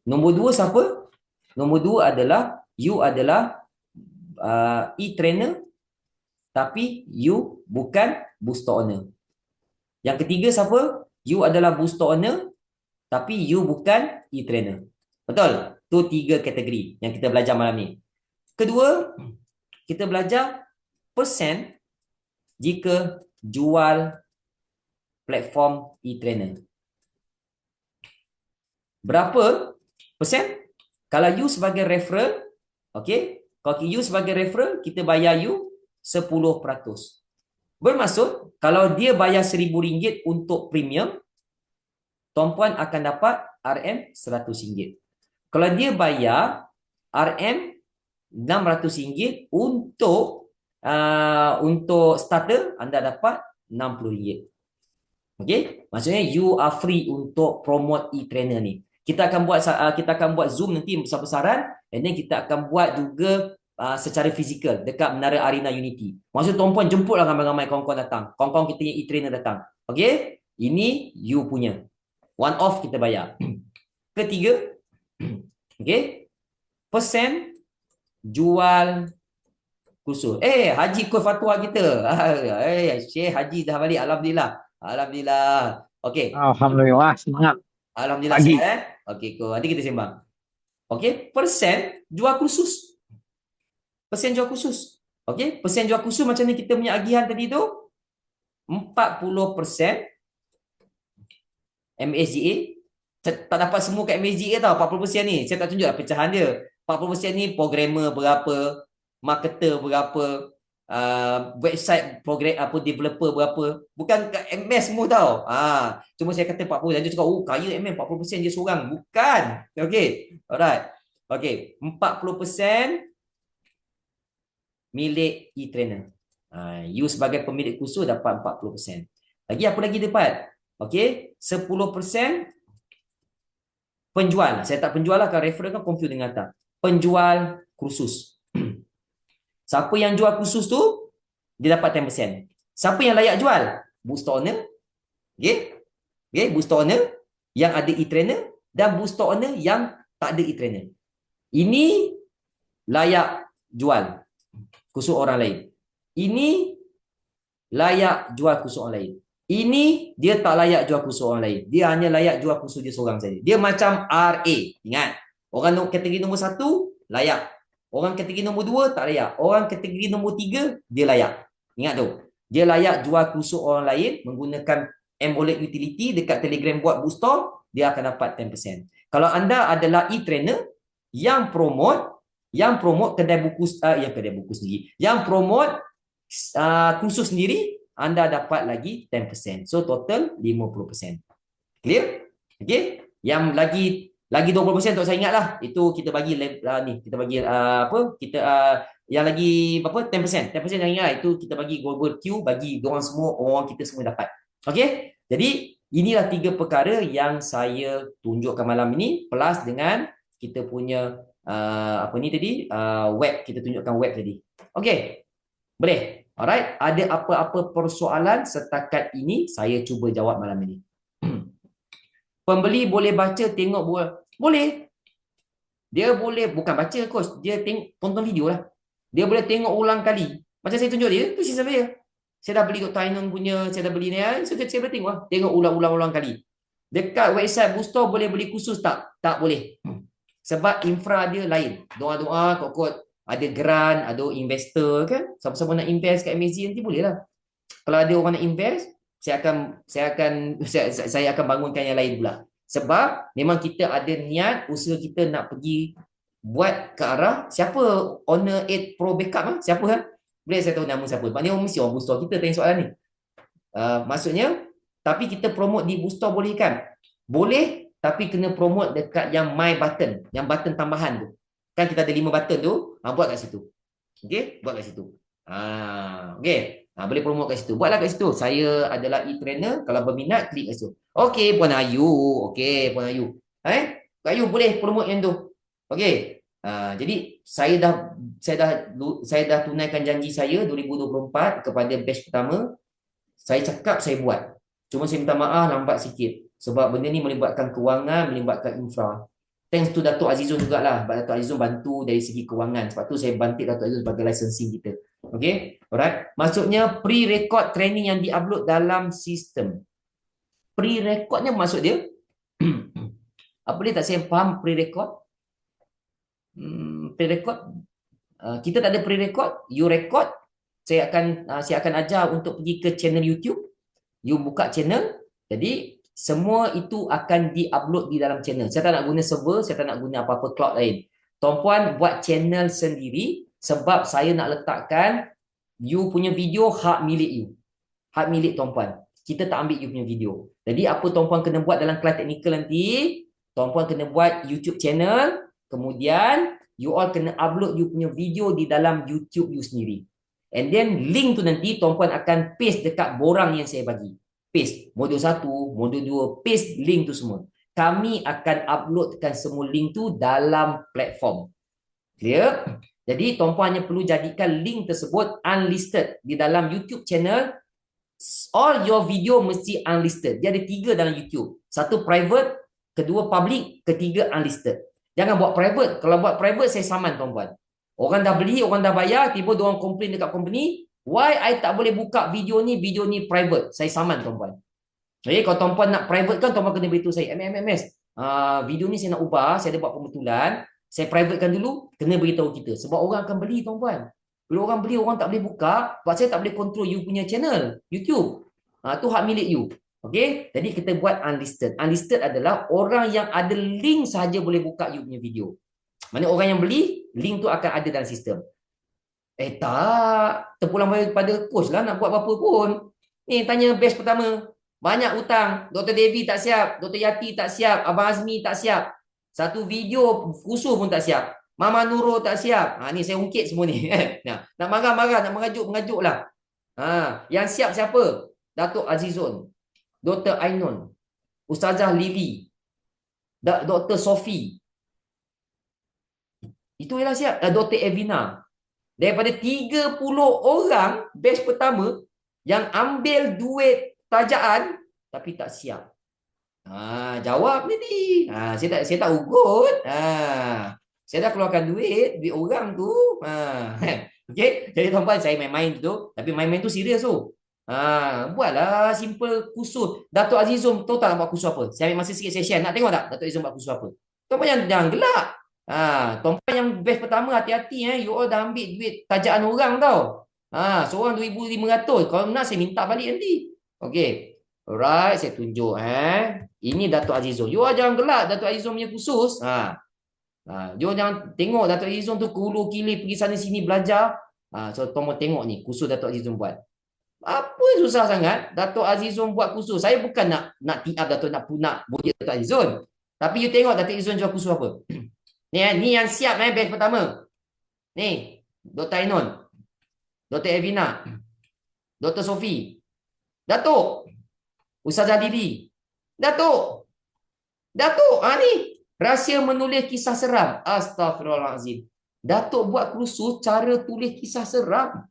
Nombor 2 siapa? Nombor 2 adalah you adalah e-trainer tapi you bukan booster owner. Yang ketiga siapa? You adalah booster owner tapi you bukan e-trainer. Betul? Tu 3 kategori yang kita belajar malam ni. Kedua, kita belajar persen jika jual platform e-trainer. Berapa persen? Kalau you sebagai referral, okey, kalau you sebagai referral, kita bayar you 10%. Bermaksud, kalau dia bayar RM1,000 untuk premium, tuan-puan akan dapat RM RM100. Kalau dia bayar RM600 untuk starter, anda dapat RM60. Okey, maksudnya you are free untuk promote e-trainer ni. Kita akan buat Zoom nanti besar-besaran, and then kita akan buat juga secara fizikal dekat Menara Arena Unity. Maksud tuan-puan jemputlah ramai-ramai kawan-kawan datang. Kawan-kawan kita yang e-trainer datang. Okey? Ini you punya. One off kita bayar. Ketiga, okey? Persen jual kursus. Haji Kul Fatwa kita. Syekh Haji dah balik. Alhamdulillah. Alhamdulillah. Okey. Alhamdulillah, semangat. Alhamdulillah sihat. Okey, cool. Nanti kita sembang. Okey, persen jual kursus. Persen jual kursus. Okey, persen jual kursus macam ni kita punya agihan tadi tu 40% MSGA. Tak dapat semua kat MSGA tau 40% ni. Saya tak tunjuk lah pecahan dia. 40% ni programmer berapa, marketer berapa, website program developer berapa. Bukan kat MS semua tau. Cuma saya kata 40%. Dia cakap, kaya MS 40% je seorang. Bukan. Okey. Alright. Okey, 40% milik e-trainer. You sebagai pemilik kursus dapat 40%. Lagi apa lagi dapat? Okey, 10% penjual. Saya tak penjual lah, kan referral kan confuse dengan tak. Penjual kursus. Siapa yang jual kursus tu, dia dapat 10%. Siapa yang layak jual? Booster owner. Okey? Okey, booster owner yang ada e-trainer dan booster owner yang tak ada e-trainer. Ini layak jual kursus orang lain. Ini layak jual kursus orang lain. Ini dia tak layak jual kursus orang lain. Dia hanya layak jual kursus dia seorang saja. Dia macam RA. Ingat, orang kategori nombor 1 layak. Orang kategori nombor 2 tak layak. Orang kategori nombor 3 dia layak. Ingat tu. Dia layak jual kursus orang lain menggunakan M-OLED utility dekat Telegram bot booster, dia akan dapat 10%. Kalau anda adalah e-trainer yang promote kedai buku sendiri, yang promote kursus sendiri, anda dapat lagi 10%. So total 50%. Clear? Okey. Yang lagi 20% untuk saya ingatlah. Itu kita bagi kita bagi yang lagi 10%. 10% yang ingat itu kita bagi global Q, bagi diorang semua, orang kita semua dapat. Okey? Jadi inilah 3 perkara yang saya tunjukkan malam ini, plus dengan kita punya web, kita tunjukkan web tadi. Okey. Boleh? Alright, ada apa-apa persoalan setakat ini saya cuba jawab malam ini. Pembeli boleh baca, tengok boleh. Dia boleh bukan baca coach, dia tonton video lah. Dia boleh tengok ulang kali. Macam saya tunjuk dia, tu sisa saya. Saya dah beli Dr. Ainun punya, saya dah beli ni, so saya boleh tengok lah. Tengok ulang kali. Dekat website Booster boleh beli khusus tak? Tak boleh. Sebab infra dia lain. Doa-doa, kot-kot, ada grant, ada investor kan. Siapa-siapa nak invest kat MSG nanti boleh lah. Kalau ada orang nak invest, saya akan bangunkan yang lain pula. Sebab memang kita ada niat, usaha kita nak pergi buat ke arah, siapa owner 8 Pro Backup? Siapa kan? Boleh saya tahu nama siapa? Maknanya mesti orang Booster kita tanya soalan ni. Maksudnya, tapi kita promote di Booster boleh kan? Boleh, tapi kena promote dekat yang my button, yang button tambahan tu. Kan kita ada 5 button tu, buat kat situ. Okey, buat kat situ. Okey. Boleh promote kat situ. Buatlah kat situ. Saya adalah e-trainer, kalau berminat klik kat situ. Okey, Puan Ayu. Okey, Puan Ayu. Kak Ayu boleh promote yang tu. Okey. Jadi saya dah tunaikan janji saya 2024 kepada batch pertama. Saya cakap saya buat. Cuma saya minta maaf lambat sikit. Sebab benda ni melibatkan kewangan, melibatkan infra. Thanks to Datuk Azizun jugalah. Datuk Azizun bantu dari segi kewangan. Sebab tu saya bantik Datuk Azizun sebagai licensing kita. Okay? Alright. Maksudnya pre-record training yang diupload dalam sistem. Pre-recordnya maksud dia apa dia tak saya faham pre-record? Pre-record kita tak ada pre-record, you record, saya akan ajar untuk pergi ke channel YouTube, you buka channel, jadi semua itu akan di-upload di dalam channel. Saya tak nak guna server, saya tak nak guna apa-apa cloud lain. Tuan-puan buat channel sendiri sebab saya nak letakkan you punya video hak milik you. Hak milik tuan-puan. Kita tak ambil you punya video. Jadi apa tuan-puan kena buat dalam kelas teknikal nanti, tuan-puan kena buat YouTube channel, kemudian you all kena upload you punya video di dalam YouTube you sendiri. And then link tu nanti tuan-puan akan paste dekat borang yang saya bagi. Paste modul 1, modul 2, paste link tu semua. Kami akan uploadkan semua link tu dalam platform. Clear? Jadi tuan-puan hanya perlu jadikan link tersebut unlisted di dalam YouTube channel. All your video mesti unlisted. Dia ada 3 dalam YouTube. 1 private, kedua public, ketiga unlisted. Jangan buat private. Kalau buat private, saya saman tuan-puan. Orang dah beli, orang dah bayar, tiba orang komplain dekat company, why I tak boleh buka video ni private. Saya saman tuan-puan. Jadi kalau tuan-puan nak private kan, tuan-puan kena beritahu saya, MMS, video ni saya nak ubah, saya ada buat pembetulan, saya privatekan dulu, kena beritahu kita. Sebab orang akan beli tuan-puan. Bila orang beli, orang tak boleh buka, sebab saya tak boleh control you punya channel, YouTube. Tu hak milik you. Okay, jadi kita buat unlisted. Unlisted adalah orang yang ada link sahaja boleh buka you punya video. Mana orang yang beli, link tu akan ada dalam sistem. Tak, terpulang pada coach lah nak buat apa pun. Ni tanya batch pertama, banyak hutang, Dr. Devi tak siap, Dr. Yati tak siap, Abang Azmi tak siap. Satu video khusus pun tak siap. Mama Nurul tak siap. Ni saya ungkit semua ni. Nak marah-marah, nak mengajuk lah. Yang siap siapa? Datuk Azizun, Dr. Ainun, Ustazah Lily, Dr. Sophie. Itu ialah siap. Dr. Evina. Daripada 30 orang batch pertama yang ambil duit tajaan tapi tak siap. Jawab ni. Saya tak ugut. Saya dah keluarkan duit orang tu. Okey, jadi tuan-tuan saya main-main tu, tapi main-main tu serius tu. Buatlah simple khusus. Datuk Azizum tahu tak nak buat khusus apa? Saya ambil masa sikit saya share. Nak tengok tak Datuk Azizum buat khusus apa? Tuan-tuan jangan gelak. Tuan-tuan yang batch pertama hati-hati you all dah ambil duit tajaan orang tau. Seorang 2,500. Kalau nak saya minta balik nanti. Okey. Alright, saya tunjuk Ini Datuk Azizum. You all jangan gelak Datuk Azizum punya khusus. You jangan tengok Datuk Azizum tu hulu kili pergi sana sini belajar. So tuan-tuan tengok ni khusus Datuk Azizum buat. Apa yang susah sangat Datuk Azizun buat khusus? Saya bukan nak tiap Datuk nak bojek Datuk Azizun. Tapi you tengok Datuk Azizun jual khusus apa? Ni yang siap batch pertama. Ni Dr. Ainun, Dr. Evina, Dr. Sophie, Datuk Ustazah Didi, Datuk ni rahsia menulis kisah seram. Astaghfirullahalazim. Datuk buat khusus cara tulis kisah seram.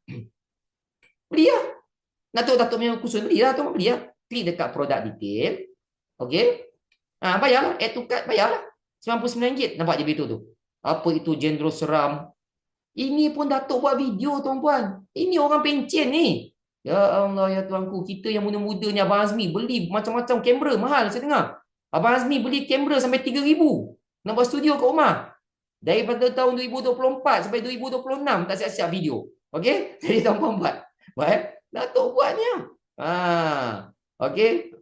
Beli lah. Datuk punya khusus beli lah. Tuan beli lah. Klik dekat produk detail. Okey. Bayarlah. Add to cart bayarlah. RM99. Nampak je beritahu tu. Apa itu jendro seram. Ini pun Datuk buat video tuan-puan. Ini orang pencen ni. Ya Allah ya tuanku. Kita yang muda-muda ni Abang Azmi beli macam-macam kamera mahal saya dengar. Abang Azmi beli kamera sampai 3,000. Nak buat studio kat rumah. Daripada tahun 2024 sampai 2026 tak siap-siap video. Okey. Jadi tuan-puan buat. Datuk buatnya. Okey.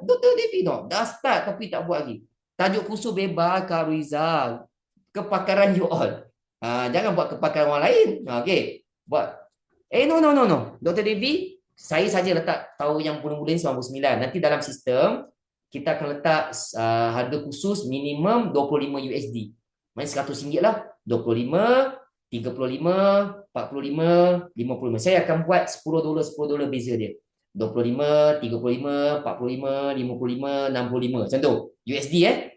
Dr. Devi dah start tapi tak buat lagi. Tajuk khusus bebas Kak Rizal. Kepakaran you all. Jangan buat kepakaran orang lain. Okey. Buat. No. Dr. Devi, saya saja letak tahu yang mula-mula 99. Nanti dalam sistem kita akan letak harga khusus minimum 25 USD. Main RM100 lah. 25, 35, 45, 55. Saya akan buat $10 beza dia. 25, 35, 45, 55, 65. Macam tu. USD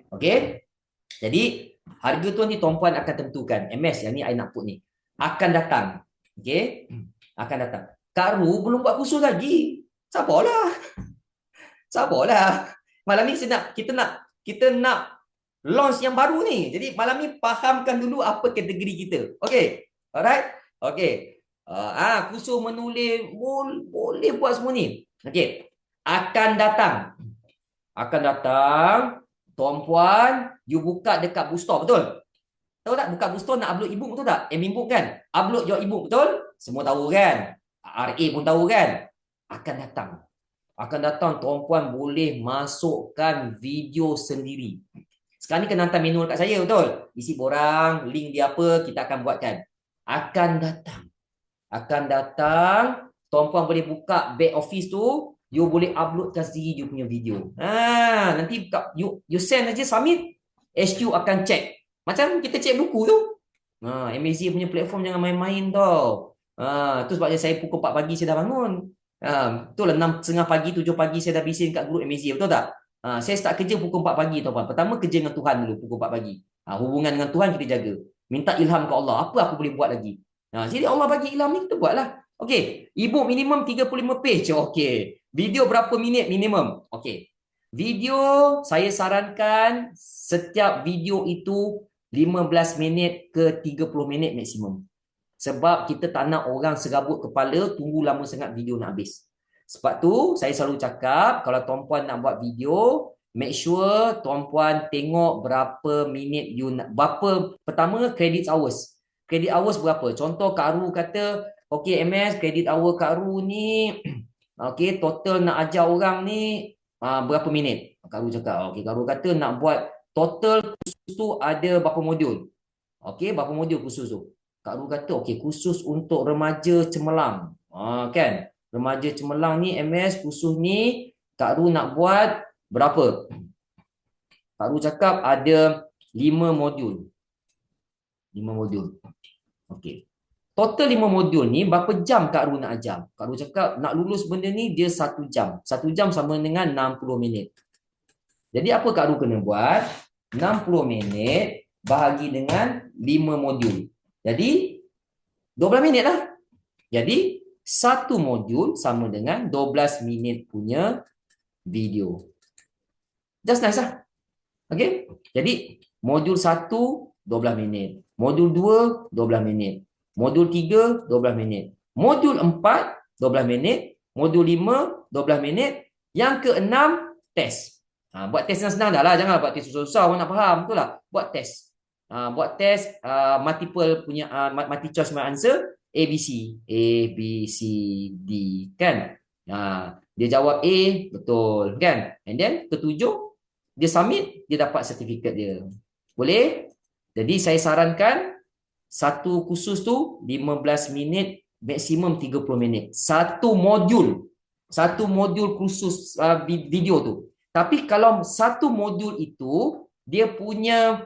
Okey. Jadi Harga tu nanti tuan-puan akan tentukan. MS yang ni I nak put ni. Akan datang. Okay. Akan datang. Kak Ru belum buat kursus lagi. Sabarlah. Sabarlah. Malam ni kita nak launch yang baru ni. Jadi malam ni fahamkan dulu apa kategori kita. Okay. Alright. Okay. Kursus menulis boleh buat semua ni. Okay. Akan datang. Akan datang. Tuan-puan, you buka dekat bookstore, betul? Tahu tak buka bookstore nak upload ebook, betul tak? E-book kan? Upload your ebook, betul? Semua tahu kan? RA pun tahu kan? Akan datang. Akan datang, tuan-puan boleh masukkan video sendiri. Sekarang ni kena hantar manual kat saya, betul? Isi borang, link dia apa, kita akan buatkan. Akan datang. Akan datang, tuan-puan boleh buka back office tu, you boleh uploadkan sendiri you punya video. Nanti you send aja, submit, HQ akan check. Macam kita check buku tu. MAZ punya platform jangan main-main tau. Tu sebabnya saya pukul 4 pagi saya dah bangun. Betul lah 6.30 pagi, 7 pagi saya dah bising kat grup MAZ, betul tak? Saya start kerja pukul 4 pagi tau. Pertama kerja dengan Tuhan dulu pukul 4 pagi. Hubungan dengan Tuhan kita jaga. Minta ilham ke Allah. Apa aku boleh buat lagi? Jadi Allah bagi ilham ni kita buatlah. Okey, ebook minimum 35 page. Okey. Video berapa minit minimum? Okey. Video saya sarankan setiap video itu 15 minit ke 30 minit maksimum. Sebab kita tak nak orang serabut kepala tunggu lama sangat video nak habis. Sebab tu saya selalu cakap kalau tuan-puan nak buat video, make sure tuan-puan tengok berapa minit you nak. Berapa pertama credit hours. Credit hours berapa? Contoh Kak Ru kata, okey MS credit hour Kak Ru ni okey total nak ajar orang ni berapa minit? Kak Ru cakap, okey Kak Ru kata nak buat total kursus tu ada berapa modul? Okey, berapa modul kursus tu? Kak Ru kata, okey kursus untuk remaja cemerlang. Kan? Remaja cemerlang ni MS kursus ni Kak Ru nak buat berapa? Kak Ru cakap ada 5 modul. 5 modul. Okey. Total 5 modul ni berapa jam Kak Ru nak ajar? Kak Ru cakap nak lulus benda ni dia 1 jam. 1 jam sama dengan 60 minit. Jadi apa Kak Ru kena buat? 60 minit bahagi dengan 5 modul. Jadi 12 minit lah. Jadi satu modul sama dengan 12 minit punya video. Just nice lah. Okay. Jadi modul 1 12 minit. Modul 2 12 minit. Modul 3 12 minit. Modul 4 12 minit. Modul 5 12 minit. Yang ke-6 test. Buat test senang-senang dah lah. Jangan buat test susah-susah. Orang nak faham. Betul lah. Buat test. Buat test multiple punya multi choice my answer. A, B, C, D. Kan? Dia jawab A. Betul. Kan? And then ketujuh. Dia submit. Dia dapat sertifikat dia. Boleh? Jadi saya sarankan satu kursus tu 15 minit maksimum 30 minit. Satu modul kursus video tu. Tapi kalau satu modul itu dia punya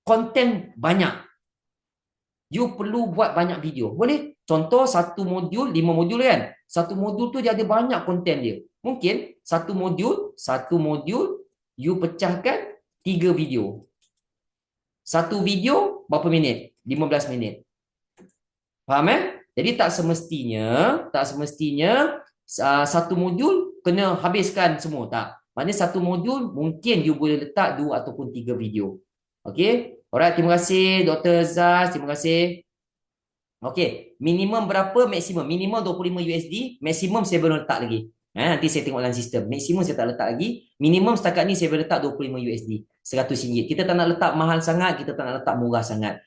konten banyak. You perlu buat banyak video. Boleh? Contoh satu modul 5 modul kan? Satu modul tu dia ada banyak konten dia. Mungkin satu modul you pecahkan 3 video. Satu video berapa minit? 15 minit. Faham Jadi tak semestinya satu modul kena habiskan semua, tak. Maknanya satu modul mungkin you boleh letak 2 ataupun 3 video. Okey? Alright, terima kasih Dr. Zaz, terima kasih. Okey, minimum berapa? Maksimum. Minimum 25 USD, maksimum saya belum letak lagi. Nanti saya tengok dalam sistem. Maksimum saya tak letak lagi. Minimum setakat ni saya boleh letak 25 USD. RM100. Kita tak nak letak mahal sangat, kita tak nak letak murah sangat.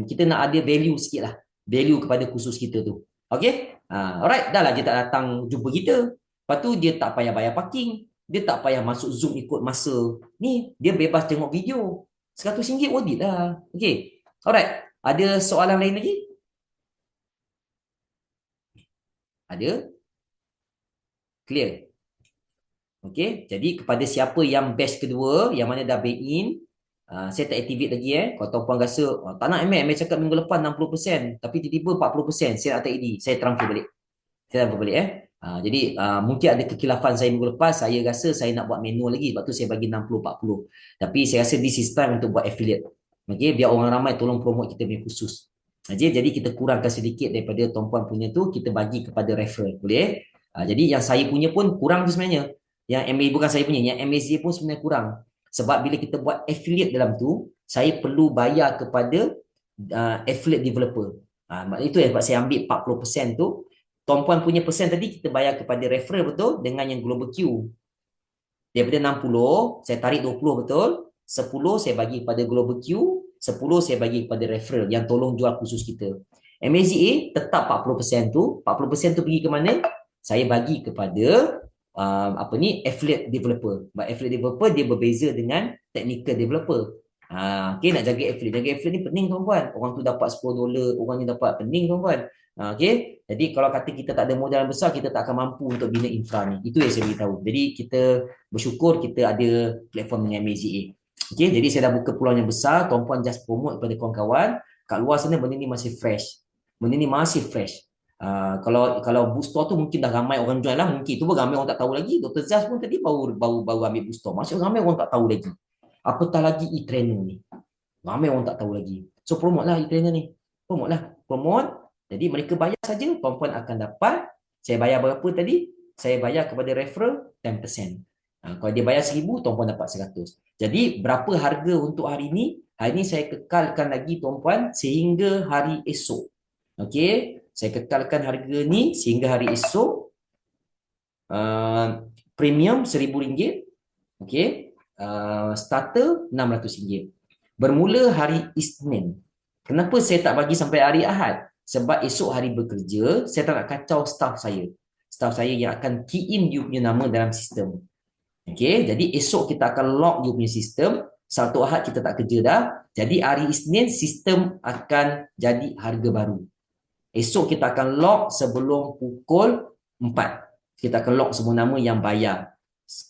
Kita nak ada value sikit lah. Value kepada kursus kita tu. Okey? Alright, dah lah dia tak datang jumpa kita. Lepas tu dia tak payah bayar parking. Dia tak payah masuk Zoom ikut masa. Ni, dia bebas tengok video. RM100 worth it lah. Okey. Alright. Ada soalan lain lagi? Ada? Clear? Okey. Jadi kepada siapa yang batch kedua, yang mana dah back in, saya tak activate lagi Kalau tuan-puan rasa tak nak ML cakap minggu lepas 60%, tapi tiba-tiba 40%, saya nak tak ini, saya transfer balik. Jadi mungkin ada kekhilafan saya minggu lepas, saya rasa saya nak buat manual lagi, sebab tu saya bagi 60-40. Tapi saya rasa this is time untuk buat affiliate. Okay, biar orang ramai tolong promote kita punya khusus. Jadi kita kurangkan sedikit daripada tuan-puan punya tu, kita bagi kepada referral. Boleh? Jadi yang saya punya pun kurang tu sebenarnya. Yang MA bukan saya punya, yang MSJ pun sebenarnya kurang. Sebab bila kita buat affiliate dalam tu, saya perlu bayar kepada affiliate developer. Itu yang sebab saya ambil 40% tu. Tuan-puan punya persen tadi kita bayar kepada referral betul dengan yang global queue. Daripada 60, saya tarik 20 betul. 10 saya bagi kepada global queue, 10 saya bagi kepada referral yang tolong jual khusus kita. MAZA tetap 40% tu, 40% tu pergi ke mana? Saya bagi kepada affiliate developer. But affiliate developer dia berbeza dengan technical developer. Okay, nak jaga affiliate. Jaga affiliate ni pening tuan-puan. Orang tu dapat $10, orang ni dapat pening tuan-puan. Okay, jadi kalau kata kita tak ada modal besar, kita tak akan mampu untuk bina infra ni. Itu yang saya beritahu. Jadi kita bersyukur kita ada platform dengan MAZA. Okay, jadi saya dah buka peluang yang besar. Tuan-puan just promote kepada kawan-kawan. Kat luar sana benda ni masih fresh. Benda ni masih fresh. Kalau bookstore tu mungkin dah ramai orang join lah. Mungkin tu pun ramai orang tak tahu lagi. Dr. Zaz pun tadi baru ambil bookstore. Masih ramai orang tak tahu lagi. Apatah lagi e-trainer ni. Ramai orang tak tahu lagi. So promote lah e-trainer ni. Promote lah. Promote. Jadi mereka bayar saja, tuan-puan akan dapat. Saya bayar berapa tadi? Saya bayar kepada referral 10%. Kalau dia bayar 1,000, tuan-puan dapat 100. Jadi berapa harga untuk hari ini? Hari ini saya kekalkan lagi tuan-puan sehingga hari esok. Okey, saya kekalkan harga ni sehingga hari esok. Premium RM1,000. Okey, starter RM600. Bermula hari Isnin. Kenapa saya tak bagi sampai hari Ahad? Sebab esok hari bekerja, saya tak nak kacau staff saya. Staff saya yang akan key in you punya nama dalam sistem. Okay, jadi esok kita akan lock you punya sistem. Sabtu Ahad kita tak kerja dah. Jadi hari Isnin sistem akan jadi harga baru. Esok kita akan lock sebelum pukul 4. Kita akan lock semua nama yang bayar.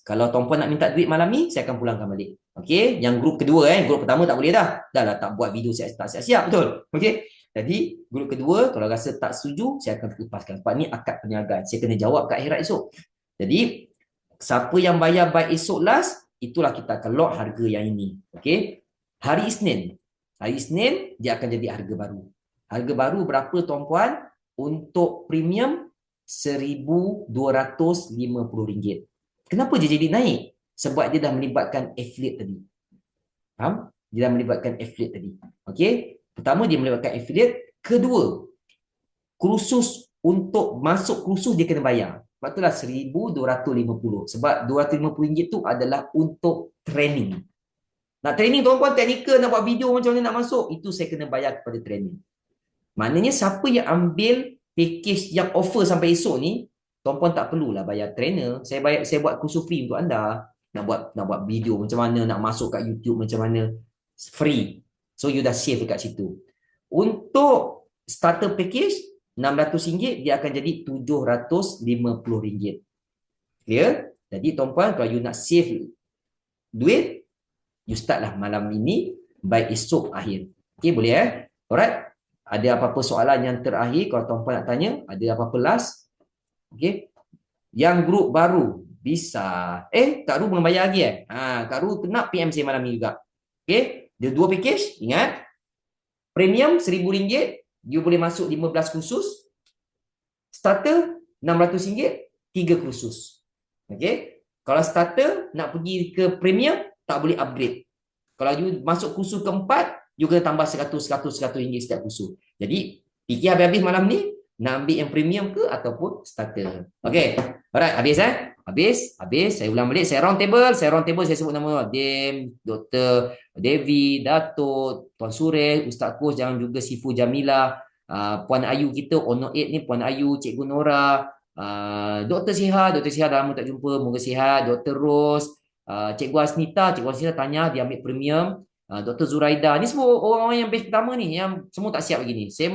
Kalau tuan-puan nak minta duit malam ni, saya akan pulangkan balik. Okey, yang grup kedua grup pertama tak boleh dah. Dah lah tak buat video tak siap-siap betul. Okey. Jadi grup kedua kalau rasa tak setuju, saya akan lepaskan. Sebab ni akad perniagaan. Saya kena jawab kat akhirat esok. Jadi siapa yang bayar by esok last, itulah kita akan lock harga yang ini. Okey. Hari Isnin. Hari Isnin dia akan jadi harga baru. Harga baru berapa tuan-puan? Untuk premium RM1,250. Kenapa dia jadi naik? Sebab dia dah melibatkan affiliate tadi. Faham? Dia dah melibatkan affiliate tadi. Okey. Pertama, dia melibatkan affiliate. Kedua, kursus untuk masuk kursus dia kena bayar. Sebab itulah RM1,250. Sebab RM250 tu adalah untuk training. Nak training tuan-puan, teknikal nak buat video macam mana nak masuk, itu saya kena bayar kepada training. Maknanya siapa yang ambil package yang offer sampai esok ni, tuan-puan tak perlulah bayar trainer. Saya buat kursus free untuk anda. Nak buat video macam mana, nak masuk kat YouTube macam mana, free. So you dah save dekat situ. Untuk starter package RM600, dia akan jadi RM750. Clear? Jadi tuan-puan, kalau you nak save duit, you start lah malam ini by esok akhir. Okay, boleh Alright. Ada apa-apa soalan yang terakhir kalau tuan-puan nak tanya? Ada apa-apa last? Okay. Yang grup baru bisa. Kak Ru belum bayar lagi Kak Ru kena PM saya malam ni juga. Okay. Dia dua package. Ingat. Premium RM1,000. You boleh masuk 15 kursus. Starter RM600. 3 kursus. Okay. Kalau starter nak pergi ke premium, tak boleh upgrade. Kalau you masuk kursus keempat, you kena tambah RM100 setiap kursus. Jadi, fikir habis-habis malam ni, nak ambil yang premium ke ataupun starter. Okay. Alright, habis Habis. Saya ulang balik. Saya round table, saya sebut nama Dem, Dr. Devi, Datuk, Tuan Sureh, Ustaz Kus, jangan juga Sifu Jamila, Puan Ayu kita, Ono 8 ni, Puan Ayu, Cikgu Nora, Dr. Sihat dah lama tak jumpa, moga sihat. Dr. Ros, Cikgu Asnita tanya, dia ambil premium. Dr. Zuraida, ni semua orang-orang yang batch pertama ni, yang semua tak siap lagi ni. Saya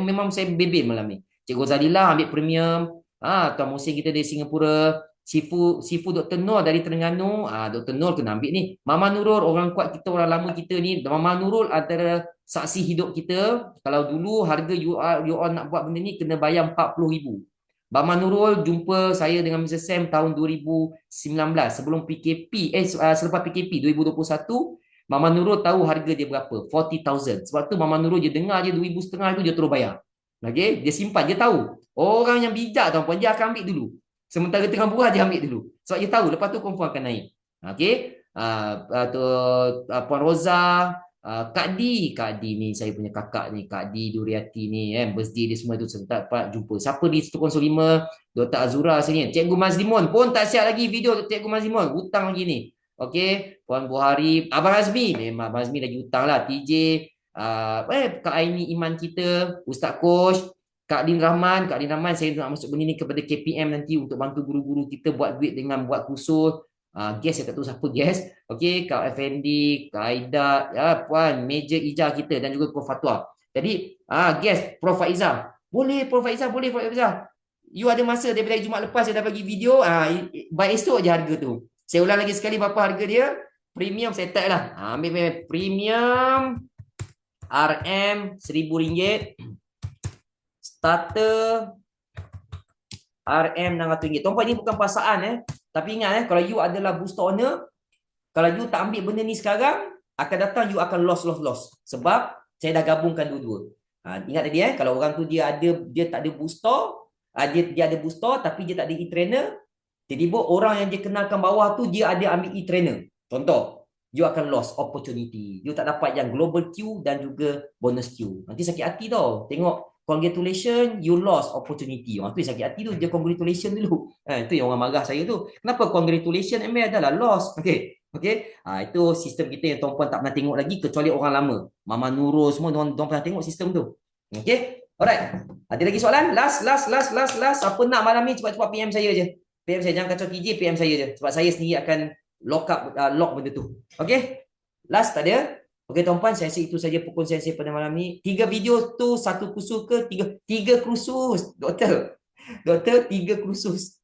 bebel malam ni. Cikgu Zalila ambil premium. Tuan Musin kita dari Singapura. Sifu Dr. Nur dari Terengganu. Dr. Nur kena ambil ni. Mama Nurul, orang kuat kita, orang lama kita ni. Mama Nurul antara saksi hidup kita. Kalau dulu harga you all nak buat benda ni kena bayar RM40,000. Bama Nurul jumpa saya dengan Mr. Sam tahun 2019 sebelum PKP selepas PKP 2021. Mama Nurul tahu harga dia berapa, 40,000. Sebab tu Mama Nurul dia dengar je 2,500 tu dia terus bayar. Okey, dia simpan, dia tahu. Orang yang bijak tuan-puan dia akan ambil dulu. Sementara tengah murah dia ambil dulu. Sebab dia tahu lepas tu confirm akan naik. Okey. Puan Roza, Kak Di ni saya punya kakak ni, Kak Di Duriati ni birthday dia semua tu sebentar Pak jumpa. Siapa di 105? Dr. Azura sini. Cikgu Mazlimun pun tak siap lagi video Cikgu Mazlimun, hutang lagi ni. Okey, Puan Buhari, Abang Azmi, memang Abang Azmi lagi hutang lah. TJ, Kak Aini Iman kita, Ustaz Kosh, Kak Din Rahman, saya nak masuk benda ni kepada KPM nanti untuk bantu guru-guru kita buat duit dengan buat kursus. Guest saya tak tahu siapa guest. Okey, Kak Effendi, Kak Aida, ya, Puan Major Ijah kita dan juga Prof Fatwa. Jadi, guest Prof Faizah. Boleh Prof Faizah, boleh Prof Faizah. You ada masa daripada Jumaat lepas saya dah bagi video, by esok je harga tu. Saya ulang lagi sekali berapa harga dia. Premium saya tag lah. Ambil premium RM RM1,000. Starter RM600. Tuan-puan, ini bukan pasaan tapi ingat kalau you adalah booster owner, kalau you tak ambil benda ni sekarang, akan datang you akan loss. Sebab saya dah gabungkan dua-dua. Ingat tadi kalau orang tu dia tak ada booster, dia ada booster tapi dia tak ada e-trainer. Jadi orang yang dia kenalkan bawah tu dia ada ambil e-trainer. Contoh, you akan loss opportunity. You tak dapat yang global queue dan juga bonus queue. Nanti sakit hati tau. Tengok congratulations, you lost opportunity. Orang tu yang sakit hati tu, dia congratulations dulu. Itu yang orang marah saya tu. Kenapa congratulations adalah loss? Okay. Itu sistem kita yang tuan-puan tak pernah tengok lagi kecuali orang lama. Mama Nurul semua tuan pernah tengok sistem tu. Okay. Alright. Ada lagi soalan? Last. Siapa nak malam ni cepat-cepat PM saya je. PM saya, jangan kacau TJ, PM saya je. Sebab saya sendiri akan lock benda tu. Okay. Last tak ada. Okey tuan-puan, saya rasa itu saja perkongsian saya pada malam ni. 3 video tu 1 kursus ke 3 kursus? Doktor, 3 kursus.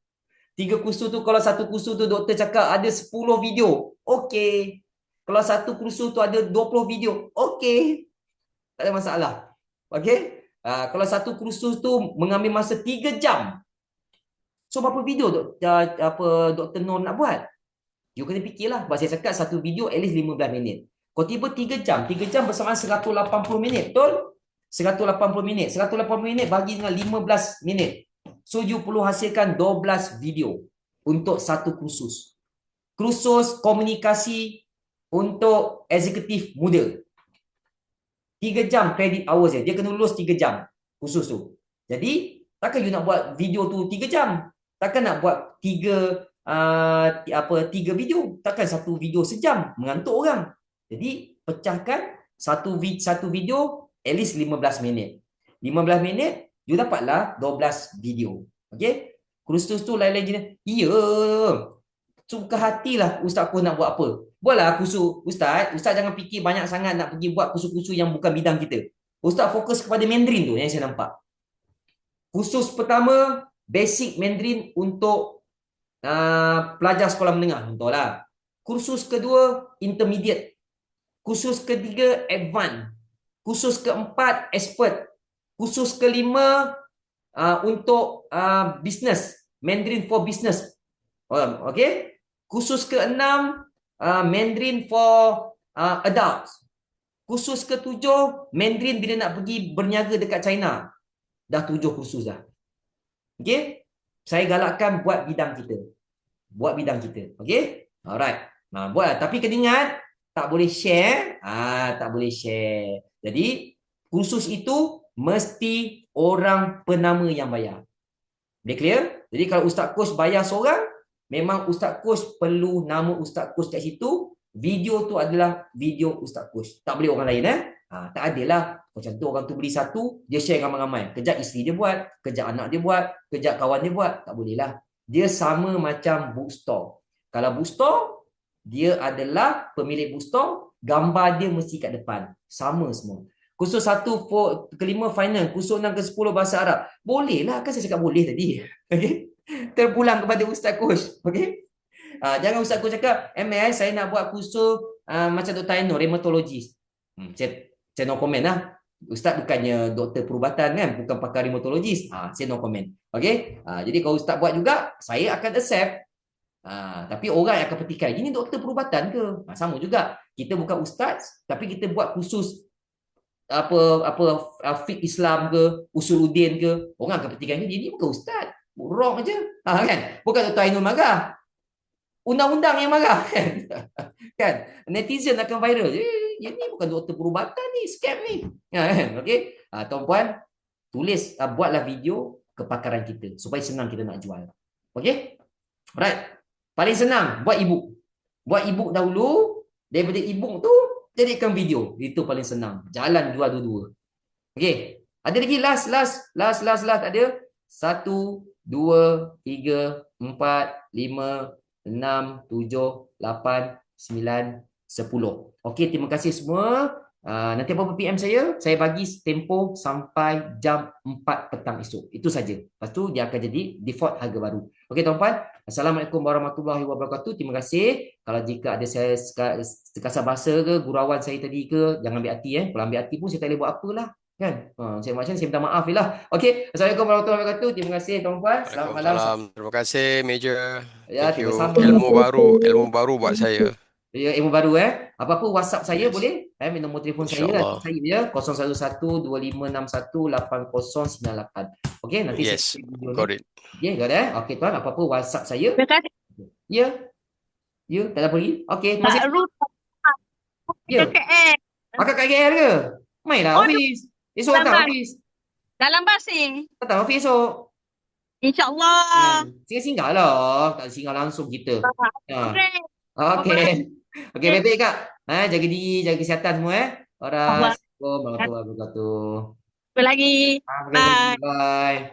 3 kursus tu kalau 1 kursus tu doktor cakap ada 10 video. Okey. Kalau 1 kursus tu ada 20 video. Okey. Tak ada masalah. Okey. Kalau 1 kursus tu mengambil masa 3 jam. So berapa video Dr. Nur nak buat? You kena fikirlah. Sebab saya cakap 1 video at least 15 minit. Kau tiba 3 jam bersamaan 180 minit, betul? 180 minit. 180 minit bagi dengan 15 minit. So, you perlu hasilkan 12 video untuk 1 kursus. Kursus komunikasi untuk eksekutif muda. 3 jam credit hours dia kena lulus 3 jam kursus tu. Jadi, takkan you nak buat video tu 3 jam? Takkan nak buat 3 video? Takkan 1 video sejam? Mengantuk orang. Jadi, pecahkan satu video at least 15 minit. 15 minit, you dapatlah 12 video. Okey? Kursus tu lain-lain jenis. Ya. Suka hatilah Ustaz Kus nak buat apa. Buatlah kursus. Ustaz jangan fikir banyak sangat nak pergi buat kursus-kursus yang bukan bidang kita. Ustaz fokus kepada Mandarin tu yang saya nampak. Kursus pertama, basic Mandarin untuk pelajar sekolah menengah. Contohlah. Kursus kedua, intermediate. Kursus ketiga, advance. Kursus keempat, expert. Kursus kelima, untuk business. Mandarin for business. Okay. Kursus keenam, Mandarin for adults. Kursus ketujuh, Mandarin bila nak pergi berniaga dekat China. Dah 7 kursus dah. Okay. Saya galakkan buat bidang kita. Okay. Alright. Buat. Tapi kena ingat, tak boleh share. Tak boleh share. Jadi, kursus itu mesti orang penama yang bayar. Boleh clear? Jadi, kalau Ustaz Kus bayar seorang, memang Ustaz Kus perlu nama Ustaz Kus kat situ. Video tu adalah video Ustaz Kus. Tak boleh orang lain. Tak adalah. Macam tu orang tu beli satu, dia share ramai-ramai. Kejap isteri dia buat, kejap anak dia buat, kejap kawan dia buat. Tak boleh lah. Dia sama macam bookstore. Kalau bookstore, dia adalah pemilik bookstore, gambar dia mesti kat depan. Sama semua. Kursus 1 kelima final, kursus 6 ke 10 bahasa Arab. Boleh lah, kan saya cakap boleh tadi. Okay? Terpulang kepada Ustaz Kus. Okay? Jangan Ustaz Kus cakap, ML saya nak buat kursus macam Dr. Aino, rheumatologist. Saya no comment lah. Ustaz bukannya doktor perubatan kan, bukan pakar rheumatologis. Saya no comment. Okey? Jadi kalau Ustaz buat juga, saya akan accept. Tapi orang yang akan petikai, ini doktor perubatan ke? Sama juga. Kita bukan ustaz, tapi kita buat khusus apa fiqh Islam ke, usuluddin ke, orang akan petikai ini bukan ustaz. Wrong aja. Kan? Bukan Dr. Ainul marah. Undang-undang yang marah kan. Kan? Netizen akan viral. Ini bukan doktor perubatan ni, scam ni. Kan? Okey. Tuan-puan, tulis buatlah video kepakaran kita supaya senang kita nak jual. Okey? Right. Paling senang buat ebook. Buat ebook dahulu, daripada ebook tu jadikan video. Itu paling senang. Jalan jual dua-dua. Okey. Ada lagi last ada. 1 2 3 4 5 6 7 8 9 10. Okey, terima kasih semua. Nanti apa PM saya bagi tempoh sampai jam 4 petang esok. Itu saja. Lepas tu dia akan jadi default harga baru. Okey tuan-tuan. Assalamualaikum warahmatullahi wabarakatuh. Terima kasih. Kalau jika ada saya sekasar bahasa ke, gurauan saya tadi ke, jangan ambil hati. Kalau ambil hati pun saya tak boleh buat apalah. Kan? Saya macam saya minta maaf je lah. Okey. Assalamualaikum warahmatullahi wabarakatuh. Terima kasih tuan-tuan. Selamat malam. Waalaikumsalam. Terima kasih, Major. Ya, Thank terima you. kasih. Ilmu baru buat saya. Ya, ilmu baru Apa-apa WhatsApp saya Yes. boleh? Nombor telefon saya InsyaAllah. saya ya 011-2561-8098. Okey, nanti saya Yes. share video ni. Got it. Okey, got it. Okey tuan, apa-apa WhatsApp saya. Terima kasih. Ya. Ya, tak ada pergi. Okey, terima kasih. Kak Ruth. Ya. KL. Akak kat KL ke? Mainlah Hafiz. Esok datang Hafiz. Dalam bas ni. Datang Hafiz esok. InsyaAllah. Singgah lah. Tak singgah langsung kita. Okey. Okey, baik-baik Kak. Jaga diri, jaga kesihatan semua Alright. Assalamualaikum warahmatullahi wabarakatuh. Jumpa lagi. Bye. Bye.